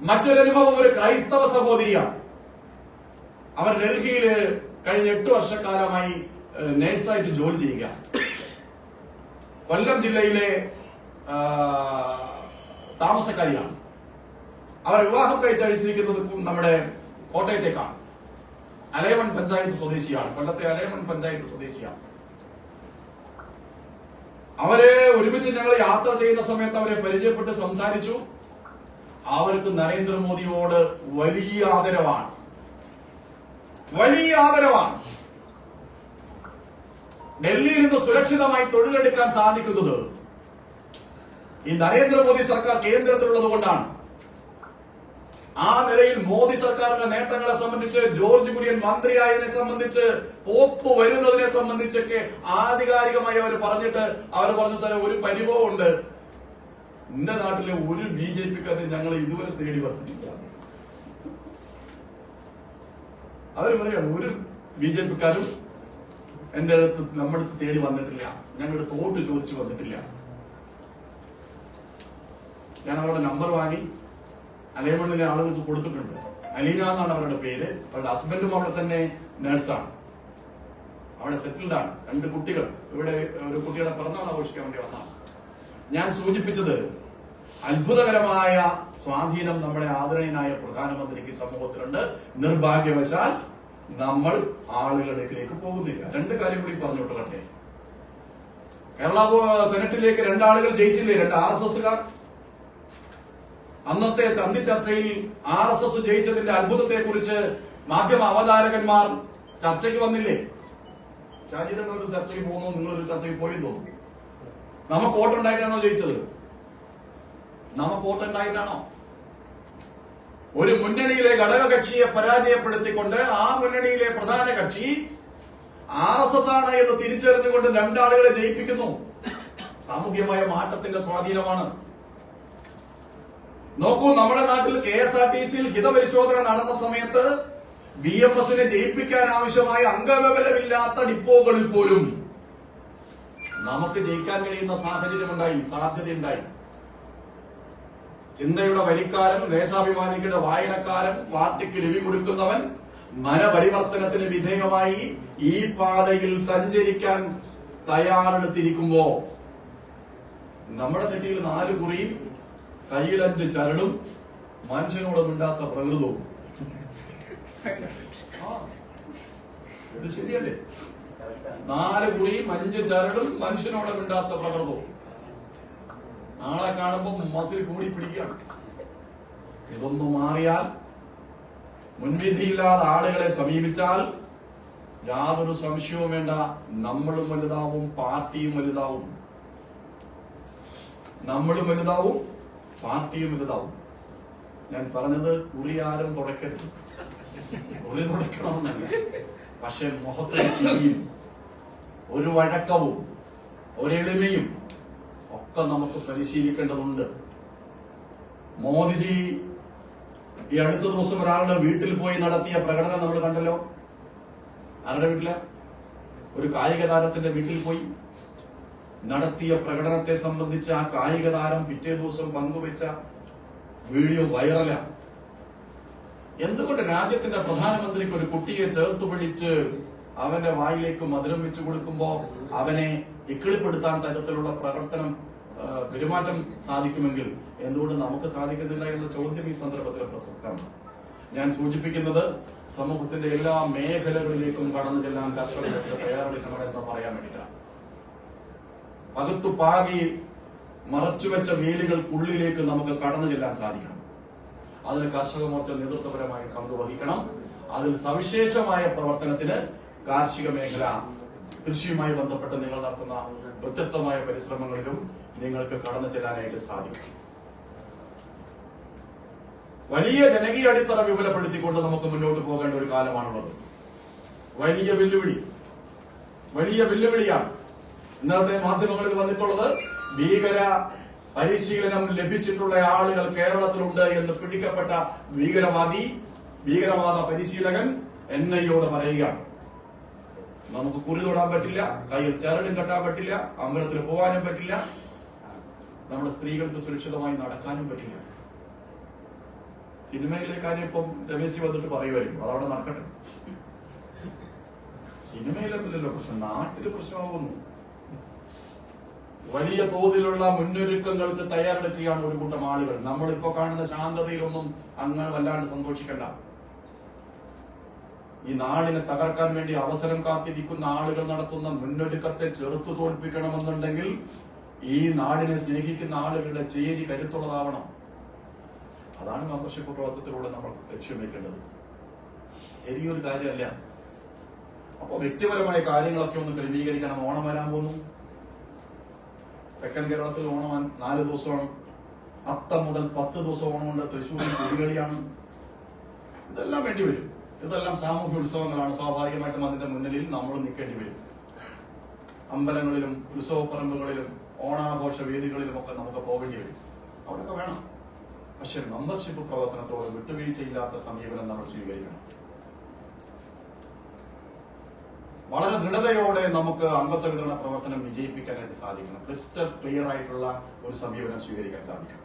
മറ്റൊരനുഭവം ഒരു ക്രൈസ്തവ സഹോദരിയാണ്. അവർ ഡൽഹിയില് കഴിഞ്ഞ 8 വർഷക്കാലമായി നേഴ്സായിട്ട് ജോലി ചെയ്യുക. കൊല്ലം ജില്ലയിലെ താമസക്കാരിയാണ്. അവർ വിവാഹം കഴിച്ചഴിച്ചിരിക്കുന്നത് നമ്മുടെ കോട്ടയത്തേക്കാണ്. അലയമൺ പഞ്ചായത്ത് സ്വദേശിയാണ്. കൊല്ലത്തെ അലയമൺ പഞ്ചായത്ത് സ്വദേശിയാണ്. അവരെ ഒരുമിച്ച് ഞങ്ങൾ യാത്ര ചെയ്യുന്ന സമയത്ത് അവരെ പരിചയപ്പെട്ട് സംസാരിച്ചു. അവർക്ക് നരേന്ദ്രമോദിയോട് വലിയ ആദരവാണ്. ഡൽഹിയിൽ നിന്ന് സുരക്ഷിതമായി തൊഴിലെടുക്കാൻ സാധിക്കുന്നത് ഈ നരേന്ദ്രമോദി സർക്കാർ കേന്ദ്രത്തിലുള്ളത് കൊണ്ടാണ്. ആ നിലയിൽ മോദി സർക്കാരിന്റെ നേട്ടങ്ങളെ സംബന്ധിച്ച്, ജോർജ് കുര്യൻ മന്ത്രിയായതിനെ സംബന്ധിച്ച്, പോപ്പ് വരുന്നതിനെ സംബന്ധിച്ചൊക്കെ ആധികാരികമായി അവർ പറഞ്ഞു തന്നെ ഒരു പരിഭവമുണ്ട്. എന്റെ നാട്ടിലെ ഒരു BJP-ക്കാരനെ ഞങ്ങൾ ഇതുവരെ തേടി വന്നിട്ടില്ല. അവര് പറയാണ് ഒരു BJP-ക്കാരും എന്റെ അടുത്ത് നമ്മുടെ അടുത്ത് തേടി വന്നിട്ടില്ല, ഞങ്ങളുടെ തോട്ട് ചോദിച്ചു വന്നിട്ടില്ല. ഞാൻ അവരുടെ നമ്പർ വാങ്ങി അലയമണ്ണിലെ ആളുകൾക്ക് കൊടുത്തിട്ടുണ്ട്. അലീന എന്നാണ് അവരുടെ പേര്. അവരുടെ ഹസ്ബൻഡും അവിടെ തന്നെ നഴ്സാണ്, അവിടെ സെറ്റിൽഡാണ്. 2 കുട്ടികൾ. ഇവിടെ ഒരു കുട്ടിയുടെ പിറന്നാൾ ആഘോഷിക്കാൻ വേണ്ടി വന്നതാണ്. ഞാൻ സൂചിപ്പിച്ചത് അത്ഭുതകരമായ സ്വാധീനം നമ്മുടെ ആദരണീയനായ പ്രധാനമന്ത്രിക്ക് സമൂഹത്തിലുണ്ട്. നിർഭാഗ്യവശാൽ നമ്മൾ ആളുകളിലേക്ക് പോകുന്നില്ല. 2 കാര്യം കൂടി പറഞ്ഞു വിട്ടേ. കേരള സെനറ്റിലേക്ക് 2 ആളുകൾ ജയിച്ചില്ലേ, 2 RSSകാർ. അന്നത്തെ ചന്തി ചർച്ചയിൽ RSS ജയിച്ചതിന്റെ അത്ഭുതത്തെ കുറിച്ച് മാധ്യമ അവതാരകന്മാർ ചർച്ചയ്ക്ക് വന്നില്ലേ? ഷാജിദൻ ഒരു ചർച്ചയ്ക്ക് പോകുന്നു, നിങ്ങളൊരു ചർച്ചയ്ക്ക് പോയി തോന്നുന്നു. നമുക്ക് വോട്ടുണ്ടായിട്ടാണോ ജയിച്ചത്? നമുക്ക് വോട്ടുണ്ടായിട്ടാണോ? ഒരു മുന്നണിയിലെ ഘടകകക്ഷിയെ പരാജയപ്പെടുത്തിക്കൊണ്ട് ആ മുന്നണിയിലെ പ്രധാന കക്ഷി RSS ആണ് എന്ന് തിരിച്ചറിഞ്ഞുകൊണ്ട് 2 ആളുകളെ ജയിപ്പിക്കുന്നു. സാമൂഹ്യമായ മാറ്റത്തിന്റെ സ്വാധീനമാണ്. നോക്കൂ, നമ്മുടെ നാട്ടിൽ KSRTC-യിൽ ഹിതപരിശോധന നടന്ന സമയത്ത് BMS-നെ ജയിപ്പിക്കാൻ ആവശ്യമായ അംഗബലമില്ലാത്ത ഡിപ്പോകളിൽ പോലും നമുക്ക് ജയിക്കാൻ കഴിയുന്ന സാധ്യതയുണ്ടായി. ചിന്തയുടെ വരിക്കാരൻ, ദേശാഭിമാനികളുടെ വായനക്കാരൻ, പാർട്ടിക്ക് ലിവി കൊടുക്കുന്നവൻ മനപരിവർത്തനത്തിന് വിധേയമായി ഈ പാതയിൽ സഞ്ചരിക്കാൻ തയ്യാറെടുത്തിരിക്കുമ്പോ നമ്മുടെ നെറ്റിയിൽ 4 കുറിയും കയ്യിൽ 5 ചരടും മനുഷ്യനോട് മിണ്ടാത്ത പ്രകൃതവും. ഇത് ശരിയല്ലേ? 4 കുറിയും 5 ചരടും മനുഷ്യനോട് മിണ്ടാത്ത പ്രകൃതവും. ആളെ കാണുമ്പോൾ മസിൽ കൂടി പിടിക്കുകയാണ്. ഇതൊന്നും മാറിയാൽ, മുൻവിധിയില്ലാതെ ആളുകളെ സമീപിച്ചാൽ യാതൊരു സംശയവും വേണ്ട, നമ്മളും വലുതാവും, പാർട്ടിയും വലുതാവും. ഞാൻ പറഞ്ഞത് കുറി ആരും തുടക്കരുത്, കുറി തുടക്കണമെന്നല്ല. പക്ഷെ മുഖത്തൊരു ചിരിയും ഒരു വഴക്കവും ഒരെളിമയും ഒക്കെ നമുക്ക് പരിശീലിക്കേണ്ടതുണ്ട്. മോദിജി ഈ അടുത്ത ദിവസം ഒരാളുടെ വീട്ടിൽ പോയി നടത്തിയ പ്രകടനം നമ്മൾ കണ്ടല്ലോ. ആരുടെ വീട്ടില? ഒരു കായിക താരത്തിന്റെ വീട്ടിൽ പോയി നടത്തിയ പ്രകടനത്തെ സംബന്ധിച്ച് ആ കായിക താരം പിറ്റേ ദിവസം പങ്കുവെച്ച വീഡിയോ വൈറലാണ്. എന്തുകൊണ്ട് രാജ്യത്തിന്റെ പ്രധാനമന്ത്രിക്ക് ഒരു കുട്ടിയെ ചേർത്ത് പിടിച്ച് അവന്റെ വായിലേക്ക് മധുരം വെച്ചു കൊടുക്കുമ്പോ അവനെ ഇക്കിളിപ്പെടുത്താൻ തരത്തിലുള്ള പെരുമാറ്റം സാധിക്കുമെങ്കിൽ എന്തുകൊണ്ട് നമുക്ക് സാധിക്കുന്നില്ല എന്ന ചോദ്യം ഈ സന്ദർഭത്തിൽ പ്രസക്തമാണ്. ഞാൻ സൂചിപ്പിക്കുന്നത് സമൂഹത്തിന്റെ എല്ലാ മേഖലകളിലേക്കും കടന്നു ചെല്ലാൻ കർഷകർക്ക് തയ്യാറെടുക്കണമെന്ന് പറയാൻ വേണ്ടിയിട്ടാണ്. പകുത്തു പാകി മറച്ചുവെച്ച വേലികൾക്കുള്ളിലേക്ക് നമുക്ക് കടന്നു ചെല്ലാൻ സാധിക്കണം. അതിന് കർഷക മോർച്ച നേതൃത്വപരമായി പങ്കുവഹിക്കണം. അതിൽ സവിശേഷമായ പ്രവർത്തനത്തിന് കാർഷിക മേഖല, കൃഷിയുമായി ബന്ധപ്പെട്ട് നിങ്ങൾ നടത്തുന്ന വ്യത്യസ്തമായ പരിശ്രമങ്ങളിലും നിങ്ങൾക്ക് കടന്നു ചെല്ലാനായിട്ട് സാധിക്കും. വലിയ ജനകീയ അടിത്തറ വിപുലപ്പെടുത്തിക്കൊണ്ട് നമുക്ക് മുന്നോട്ട് പോകേണ്ട ഒരു കാലമാണുള്ളത്. വലിയ വെല്ലുവിളിയാണ് ഇന്നത്തെ മാധ്യമങ്ങളിൽ വന്നിട്ടുള്ളത്. ഭീകര പരിശീലനം ലഭിച്ചിട്ടുള്ള ആളുകൾ കേരളത്തിലുണ്ട് എന്ന് പിടിക്കപ്പെട്ട ഭീകരവാദ പരിശീലകൻ NIയോട് പറയുകയാണ്, നമുക്ക് കുറി തൊടാൻ പറ്റില്ല, കയ്യിൽ ചരടും കെട്ടാൻ പറ്റില്ല, അമ്പലത്തിൽ പോകാനും പറ്റില്ല, നമ്മുടെ സ്ത്രീകൾക്ക് സുരക്ഷിതമായി നടക്കാനും പറ്റില്ല. സിനിമയിലെ കാര്യം ഇപ്പം രമേശ് വന്നിട്ട് പറയുമായിരിക്കും, അതവിടെ നടക്കട്ടെ. സിനിമയിലല്ലോ പ്രശ്നം, നാട്ടില് പ്രശ്നമാകുന്നു. വലിയ തോതിലുള്ള മുന്നൊരുക്കങ്ങൾക്ക് തയ്യാറെടുക്കുകയാണ് ഒരു കൂട്ടം ആളുകൾ. നമ്മളിപ്പോ കാണുന്ന ശാന്തതയിലൊന്നും അങ്ങനെ വല്ലാണ്ട് സന്തോഷിക്കണ്ട. ഈ നാടിനെ തകർക്കാൻ വേണ്ടി അവസരം കാത്തിരിക്കുന്ന ആളുകൾ നടത്തുന്ന മുന്നൊരുക്കത്തെ ചെറുത്തു തോൽപ്പിക്കണമെന്നുണ്ടെങ്കിൽ ഈ നാടിനെ സ്നേഹിക്കുന്ന ആളുകളുടെ ചേരി കരുത്തുള്ളതാവണം. അതാണ് മെമ്പർഷിപ്പ് പ്രവർത്തനത്തിലൂടെ നമ്മൾ ലക്ഷ്യം വെക്കേണ്ടത്. ചെറിയൊരു കാര്യമല്ല. അപ്പൊ വ്യക്തിപരമായ കാര്യങ്ങളൊക്കെ ഒന്ന് ക്രമീകരിക്കണം. ഓണം വരാൻ പോകുന്നു. തെക്കൻ കേരളത്തിൽ ഓണം 4 ദിവസമാണ്. അത്തം മുതൽ 10 ദിവസം ഓണമുണ്ട്. തൃശ്ശൂരിൽ കൊടികളിയാണ്. ഇതെല്ലാം വേണ്ടിവരും. ഇതെല്ലാം സാമൂഹ്യ ഉത്സവങ്ങളാണ്. സ്വാഭാവികമായിട്ടും അതിന്റെ മുന്നിൽ നമ്മൾ നിൽക്കേണ്ടി വരും. അമ്പലങ്ങളിലും ഉത്സവപ്പറമ്പുകളിലും ഓണാഘോഷ വേദികളിലും ഒക്കെ നമുക്ക് പോകേണ്ടി വരും. അവിടെയൊക്കെ വേണം. പക്ഷെ മെമ്പർഷിപ്പ് പ്രവർത്തനത്തോട് വിട്ടുവീഴ്ചയില്ലാത്ത സമീപനം നമ്മൾ സ്വീകരിക്കണം. വളരെ ദൃഢതയോടെ നമുക്ക് അംഗത്വ വിതരണ പ്രവർത്തനം വിജയിപ്പിക്കാനായിട്ട് സാധിക്കണം. ക്രിസ്റ്റൽ ക്ലിയർ ആയിട്ടുള്ള ഒരു സമീപനം സ്വീകരിക്കാൻ സാധിക്കണം.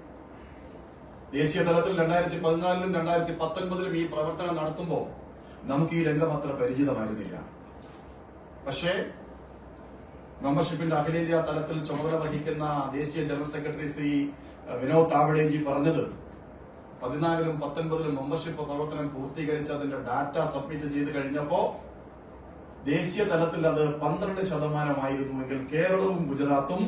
ദേശീയ തലത്തിൽ 2014-ലും 2019-ലും ഈ പ്രവർത്തനം നടത്തുമ്പോൾ നമുക്ക് ഈ രംഗം അത്ര പരിചിതമായിരുന്നില്ല. പക്ഷേ മെമ്പർഷിപ്പിന്റെ അഖിലേന്ത്യാ തലത്തിൽ ചുമതല വഹിക്കുന്ന ദേശീയ ജനറൽ സെക്രട്ടറി ശ്രീ വിനോദ് താവഡേജി പറഞ്ഞത് 14-ലും 19-ലും മെമ്പർഷിപ്പ് പ്രവർത്തനം പൂർത്തീകരിച്ച് അതിന്റെ ഡാറ്റ സബ്മിറ്റ് ചെയ്ത് കഴിഞ്ഞപ്പോ ദേശീയ തലത്തിൽ അത് 12% കേരളവും ഗുജറാത്തും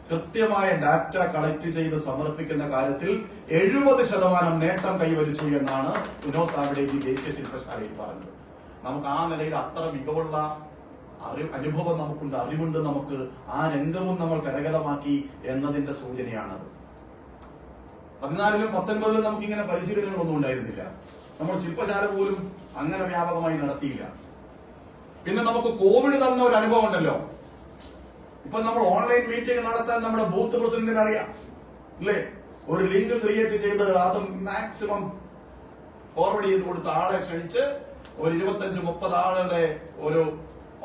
കൃത്യമായ ഡാറ്റ കളക്ട് ചെയ്ത് സമർപ്പിക്കുന്ന കാര്യത്തിൽ 70% നേട്ടം കൈവരിച്ചു എന്നാണ് വിനോദ് താവഡേജി ദേശീയ ശില്പശാലയിൽ പറഞ്ഞത്. നമുക്ക് ആ നിലയിൽ അത്ര മികവുള്ള അനുഭവം നമുക്കുണ്ട്, അറിവുണ്ട്. നമുക്ക് ആ രംഗവും നമ്മൾ കരഗതമാക്കി എന്നതിന്റെ സൂചനയാണത്. 14-ലും 19-ലും നമുക്ക് ഇങ്ങനെ പരിശീലനങ്ങളൊന്നും ഉണ്ടായിരുന്നില്ല. നമ്മൾ ശില്പശാല പോലും അങ്ങനെ വ്യാപകമായി നടത്തിയില്ല. പിന്നെ നമുക്ക് കോവിഡ് തന്ന ഒരു അനുഭവം ഉണ്ടല്ലോ. ഇപ്പൊ നമ്മൾ ഓൺലൈൻ മീറ്റിംഗ് നടത്താൻ നമ്മുടെ ബൂത്ത് പ്രസിഡന്റിന് അറിയാം, അല്ലേ? ഒരു ലിങ്ക് ക്രിയേറ്റ് ചെയ്ത് അത് മാക്സിമം ഫോർവേഡ് ചെയ്ത് കൊടുത്ത ആളെ ക്ഷണിച്ച് ഒരു 25-30 ആളുടെ ഒരു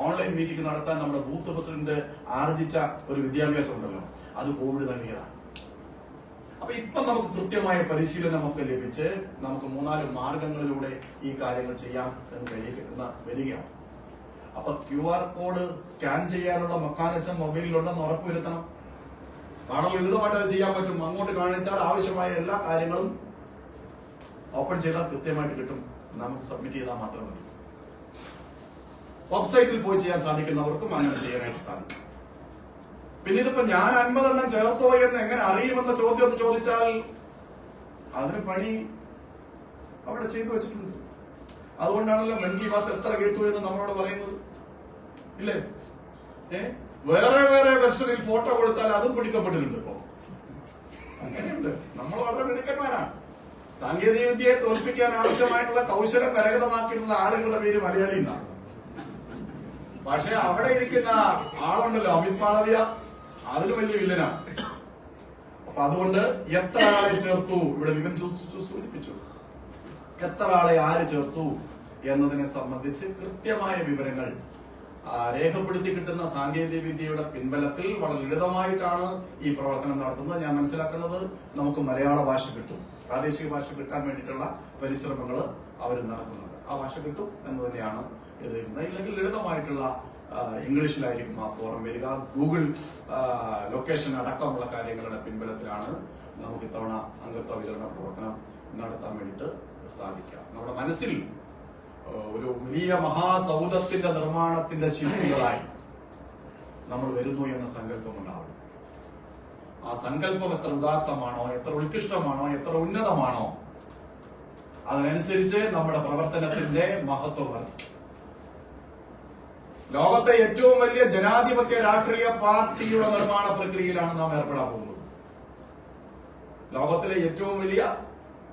ഓൺലൈൻ മീറ്റിംഗ് നടത്താൻ നമ്മുടെ ബൂത്ത് പ്രസിഡന്റ് ആർജിച്ച ഒരു വിദ്യാഭ്യാസം ഉണ്ടല്ലോ, അത് കോവിഡ് തന്നെയാണ്. അപ്പൊ ഇപ്പൊ നമുക്ക് കൃത്യമായ പരിശീലനമൊക്കെ ലഭിച്ച് നമുക്ക് 3-4 മാർഗങ്ങളിലൂടെ ഈ കാര്യങ്ങൾ ചെയ്യാം എന്ന് വരികയാണ്. അപ്പൊ QR കോഡ് സ്കാൻ ചെയ്യാനുള്ള മെക്കാനിസം മൊബൈലിലുണ്ടെന്ന് ഉറപ്പുവരുത്തണം. വളരെ ലളിതമായിട്ട് അത് ചെയ്യാൻ പറ്റും. അങ്ങോട്ട് കാണിച്ചാൽ ആവശ്യമായ എല്ലാ കാര്യങ്ങളും ഓപ്പൺ ചെയ്താൽ കൃത്യമായിട്ട് കിട്ടും. നമുക്ക് സബ്മിറ്റ് ചെയ്താൽ മാത്രം മതി. വെബ്സൈറ്റിൽ പോയി ചെയ്യാൻ സാധിക്കുന്നവർക്കും അങ്ങനെ ചെയ്യാനായിട്ട് സാധിക്കും. പിന്നെ ഇതിപ്പോ ഞാൻ 50 എണ്ണം ചേർത്തോ എന്ന് എങ്ങനെ അറിയുമെന്ന ചോദ്യം ചോദിച്ചാൽ അതിന് പണി അവിടെ ചെയ്തു വെച്ചിട്ടുണ്ട്. അതുകൊണ്ടാണല്ലോ മൻ കി ബാത്ത് എത്ര കേട്ടു എന്ന് നമ്മളോട് പറയുന്നത്, ഇല്ലേ? വേറെ വേറെ വെർഷനിൽ ഫോട്ടോ കൊടുത്താൽ അതും പിടിക്കപ്പെട്ടിട്ടുണ്ട്. ഇപ്പോ അങ്ങനെയുണ്ട്. നമ്മൾ വളരെ മിടുക്കന്മാരാണ്. സാങ്കേതിക വിദ്യയെ തോൽപ്പിക്കാൻ ആവശ്യമായിട്ടുള്ള കൗശലം കരഗതമാക്കിയിട്ടുള്ള ആളുകളുടെ പേര് മലയാളി എന്നാണ്. പക്ഷെ അവിടെ ഇരിക്കുന്ന ആളുണ്ടല്ലോ അമിത് മാളവ്യ, അതിന് വലിയ വില്ലനാണ്. അപ്പൊ അതുകൊണ്ട് എത്ര ആളെ ചേർത്തു, ഇവിടെ വിമൻ സൂചിപ്പിച്ചു, എത്ര ആളെ ആര് ചേർത്തു എന്നതിനെ സംബന്ധിച്ച് കൃത്യമായ വിവരങ്ങൾ രേഖപ്പെടുത്തി കിട്ടുന്ന സാങ്കേതിക വിദ്യയുടെ പിൻബലത്തിൽ വളരെ ലളിതമായിട്ടാണ് ഈ പ്രവർത്തനം നടത്തുന്നത്. ഞാൻ മനസ്സിലാക്കുന്നത് നമുക്ക് മലയാള ഭാഷ കിട്ടും, പ്രാദേശിക ഭാഷ കിട്ടാൻ വേണ്ടിയിട്ടുള്ള പരിശ്രമങ്ങൾ അവർ നടത്തുന്നുണ്ട്. ആ ഭാഷ കിട്ടും എന്ന് തന്നെയാണ് ഇത്. ഇല്ലെങ്കിൽ ലളിതമായിട്ടുള്ള ഇംഗ്ലീഷിലായിരിക്കും ആ ഫോറം വരിക. ഗൂഗിൾ ലൊക്കേഷൻ അടക്കമുള്ള കാര്യങ്ങളുടെ പിൻബലത്തിലാണ് നമുക്ക് ഇത്തവണ അംഗത്വ വിതരണ പ്രവർത്തനം നടത്താൻ വേണ്ടിയിട്ട് സാധിക്കുക. നമ്മുടെ മനസ്സിൽ ഒരു വലിയ മഹാസൗധത്തിന്റെ നിർമ്മാണത്തിന്റെ ശില്പികളായി നമ്മൾ വരുന്നു എന്ന സങ്കല്പം ഉണ്ടാവണം. ആ സങ്കല്പം എത്ര ഉദാത്തമാണോ, എത്ര ഉത്കൃഷ്ടമാണോ, എത്ര ഉന്നതമാണോ, അതിനനുസരിച്ച് നമ്മുടെ പ്രവർത്തനത്തിന്റെ മഹത്വം വർദ്ധിക്കും. ലോകത്തെ ഏറ്റവും വലിയ ജനാധിപത്യ രാഷ്ട്രീയ പാർട്ടിയുടെ നിർമ്മാണ പ്രക്രിയയിലാണ് നാം ഏർപ്പെടാൻ പോകുന്നത്. ലോകത്തിലെ ഏറ്റവും വലിയ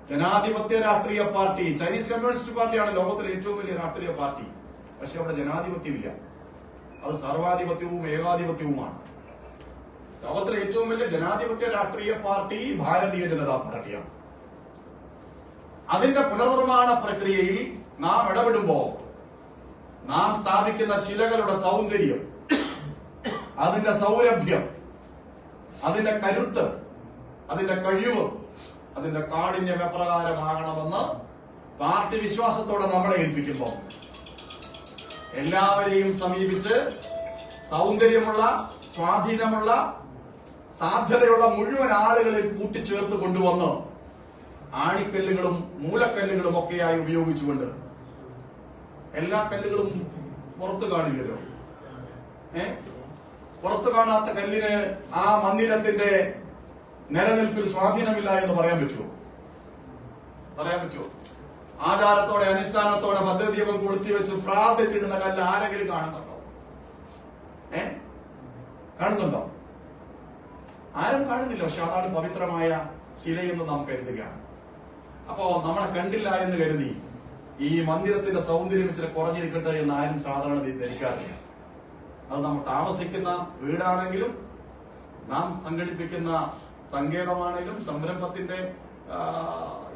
ജനാധിപത്യ രാഷ്ട്രീയ പാർട്ടി ചൈനീസ് കമ്മ്യൂണിസ്റ്റ് പാർട്ടിയാണ് ലോകത്തിലെ ഏറ്റവും വലിയ രാഷ്ട്രീയ പാർട്ടി. പക്ഷെ അവിടെ ജനാധിപത്യമില്ല, അത് സർവാധിപത്യവും ഏകാധിപത്യവുമാണ്. ലോകത്തിലെ ഏറ്റവും വലിയ ജനാധിപത്യ രാഷ്ട്രീയ പാർട്ടി ഭാരതീയ ജനതാ പാർട്ടിയാണ്. അതിന്റെ പുനർനിർമ്മാണ പ്രക്രിയയിൽ നാം ഇടപെടുമ്പോ നാം സ്ഥാപിക്കുന്ന ശിലകളുടെ സൗന്ദര്യം, അതിന്റെ സൗരഭ്യം, അതിന്റെ കരുത്ത്, അതിന്റെ കഴിവ്, അതിന്റെ കാഠിന്യം എപ്രകാരമാകണമെന്ന് പാർട്ടി വിശ്വാസത്തോടെ നമ്മളെ ഏൽപ്പിക്കുമ്പോൾ എല്ലാവരെയും സമീപിച്ച് സൗന്ദര്യമുള്ള, സ്വാധീനമുള്ള, സാധ്യതയുള്ള മുഴുവൻ ആളുകളെ കൂട്ടിച്ചേർത്ത് കൊണ്ടുവന്ന് ആണിക്കല്ലുകളും മൂലക്കല്ലുകളും ഒക്കെയായി ഉപയോഗിച്ചുകൊണ്ട്, എല്ലാ കല്ലുകളും പുറത്തു കാണില്ലല്ലോ, പുറത്തു കാണാത്ത കല്ലിന് ആ മന്ദിരത്തിന്റെ നിലനിൽപ്പിൽ സ്വാധീനമില്ല എന്ന് പറയാൻ പറ്റുമോ? പറയാൻ പറ്റുമോ? ആചാരത്തോടെ, അനുഷ്ഠാനത്തോടെ ഭദ്രദീപം കൊളുത്തി വെച്ച് പ്രാർത്ഥിച്ചിടുന്ന കല്ല് ആരെങ്കിലും കാണുന്നുണ്ടോ? കാണുന്നുണ്ടോ? ആരും കാണുന്നില്ല. പക്ഷെ അതാണ് പവിത്രമായ ശിലയെന്ന് നാം കരുതുകയാണ്. അപ്പോ നമ്മളെ കണ്ടില്ല എന്ന് കരുതി ഈ മന്ദിരത്തിന്റെ സൗന്ദര്യം ഇച്ചിരി കുറഞ്ഞിരിക്കട്ടെ എന്ന് ആരും സാധാരണ ധരിക്കാറില്ല. അത് നമ്മൾ താമസിക്കുന്ന വീടാണെങ്കിലും, നാം സംഘടിപ്പിക്കുന്ന സങ്കേതമാണെങ്കിലും, സംരംഭത്തിന്റെ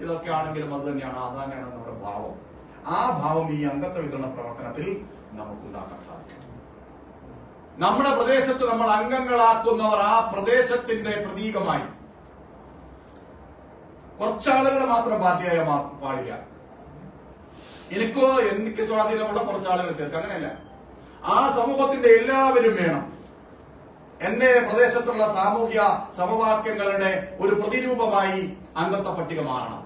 ഇതൊക്കെ ആണെങ്കിലും അത് തന്നെയാണ് നമ്മുടെ ഭാവം. ആ ഭാവം ഈ അംഗത്വ വിതരണ പ്രവർത്തനത്തിൽ നമുക്കുണ്ടാക്കാൻ സാധിക്കും. നമ്മുടെ പ്രദേശത്ത് നമ്മൾ അംഗങ്ങളാക്കുന്നവർ ആ പ്രദേശത്തിന്റെ പ്രതീകമായി കുറച്ചാളുകൾ മാത്രം പാർട്ടിയായ പാടില്ല. എനിക്ക് സ്വാധീനമുള്ള കുറച്ചാളുകൾ ചേർക്കുക, അങ്ങനെയല്ല. ആ സമൂഹത്തിന്റെ എല്ലാവരും വേണം. എന്റെ പ്രദേശത്തുള്ള സാമൂഹ്യ സമവാക്യങ്ങളുടെ ഒരു പ്രതിരൂപമായി അംഗത്വ പട്ടിക മാറണം.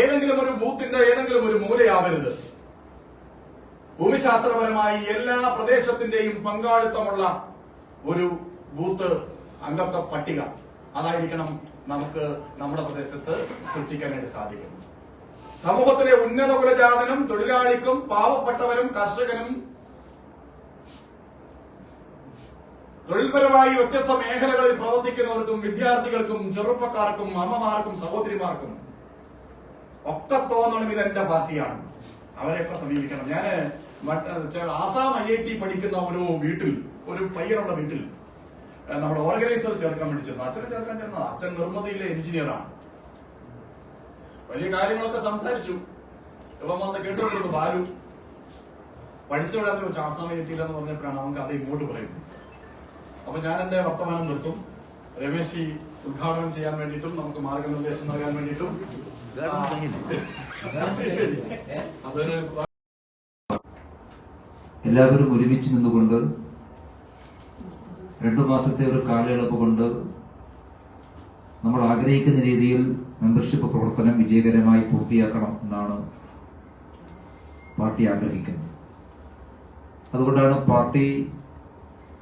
ഏതെങ്കിലും ഒരു ബൂത്തിന്റെ ഏതെങ്കിലും ഒരു മൂലയാവരുത്. ഭൂമിശാസ്ത്രപരമായി എല്ലാ പ്രദേശത്തിന്റെയും പങ്കാളിത്തമുള്ള ഒരു ബൂത്ത് അംഗത്വ പട്ടിക അതായിരിക്കണം നമുക്ക് നമ്മുടെ പ്രദേശത്ത് സൃഷ്ടിക്കാനായിട്ട് സാധിക്കുന്നത്. സമൂഹത്തിലെ ഉന്നത കുലജാതനും തൊഴിലാളിക്കും പാവപ്പെട്ടവരും കർഷകനും തൊഴിൽപരമായി വ്യത്യസ്ത മേഖലകളിൽ പ്രവർത്തിക്കുന്നവർക്കും വിദ്യാർത്ഥികൾക്കും ചെറുപ്പക്കാർക്കും അമ്മമാർക്കും സഹോദരിമാർക്കും ഒക്കെ തോന്നണം ഇതെന്റെ പാർട്ടിയാണ്. അവരെയൊക്കെ സമീപിക്കണം. ഞാൻ ആസാം IIT പഠിക്കുന്ന ഒരു വീട്ടിൽ, ഒരു പയ്യനുള്ള വീട്ടിൽ നമ്മുടെ ഓർഗനൈസർ ചേർക്കാൻ വേണ്ടി ചെന്നു. അച്ഛനെ ചേർക്കാൻ ചെന്ന അച്ഛൻ നിർമ്മിതിയിലെ എഞ്ചിനീയറാണ്. വലിയ കാര്യങ്ങളൊക്കെ സംസാരിച്ചു. ഇപ്പം വന്ന് കേട്ടുകൊണ്ടിരുന്നു ബാലു പഠിച്ചവിടാന്ന് വെച്ചാൽ ആസാം IIT എന്ന് പറഞ്ഞപ്പോഴാണ് അവർക്ക് അത് ഇങ്ങോട്ട് പറയുന്നത്. അപ്പൊ ഞാൻ എന്റെ വർത്തമാനം നിർത്തും. രമേശ് ഉദ്ഘാടനം ചെയ്യാൻ വേണ്ടിയിട്ടും നമുക്ക് മാർഗനിർദ്ദേശം നൽകാൻ വേണ്ടിയിട്ടും എല്ലാവരും ഒരുമിച്ച് നിന്നുകൊണ്ട് 2 മാസത്തെ ഒരു കാലയളവ് കൊണ്ട് നമ്മൾ ആഗ്രഹിക്കുന്ന രീതിയിൽ മെമ്പർഷിപ്പ് പ്രവർത്തനം വിജയകരമായി പൂർത്തിയാക്കണം എന്നാണ് പാർട്ടി ആഗ്രഹിക്കുന്നത്. അതുകൊണ്ടാണ്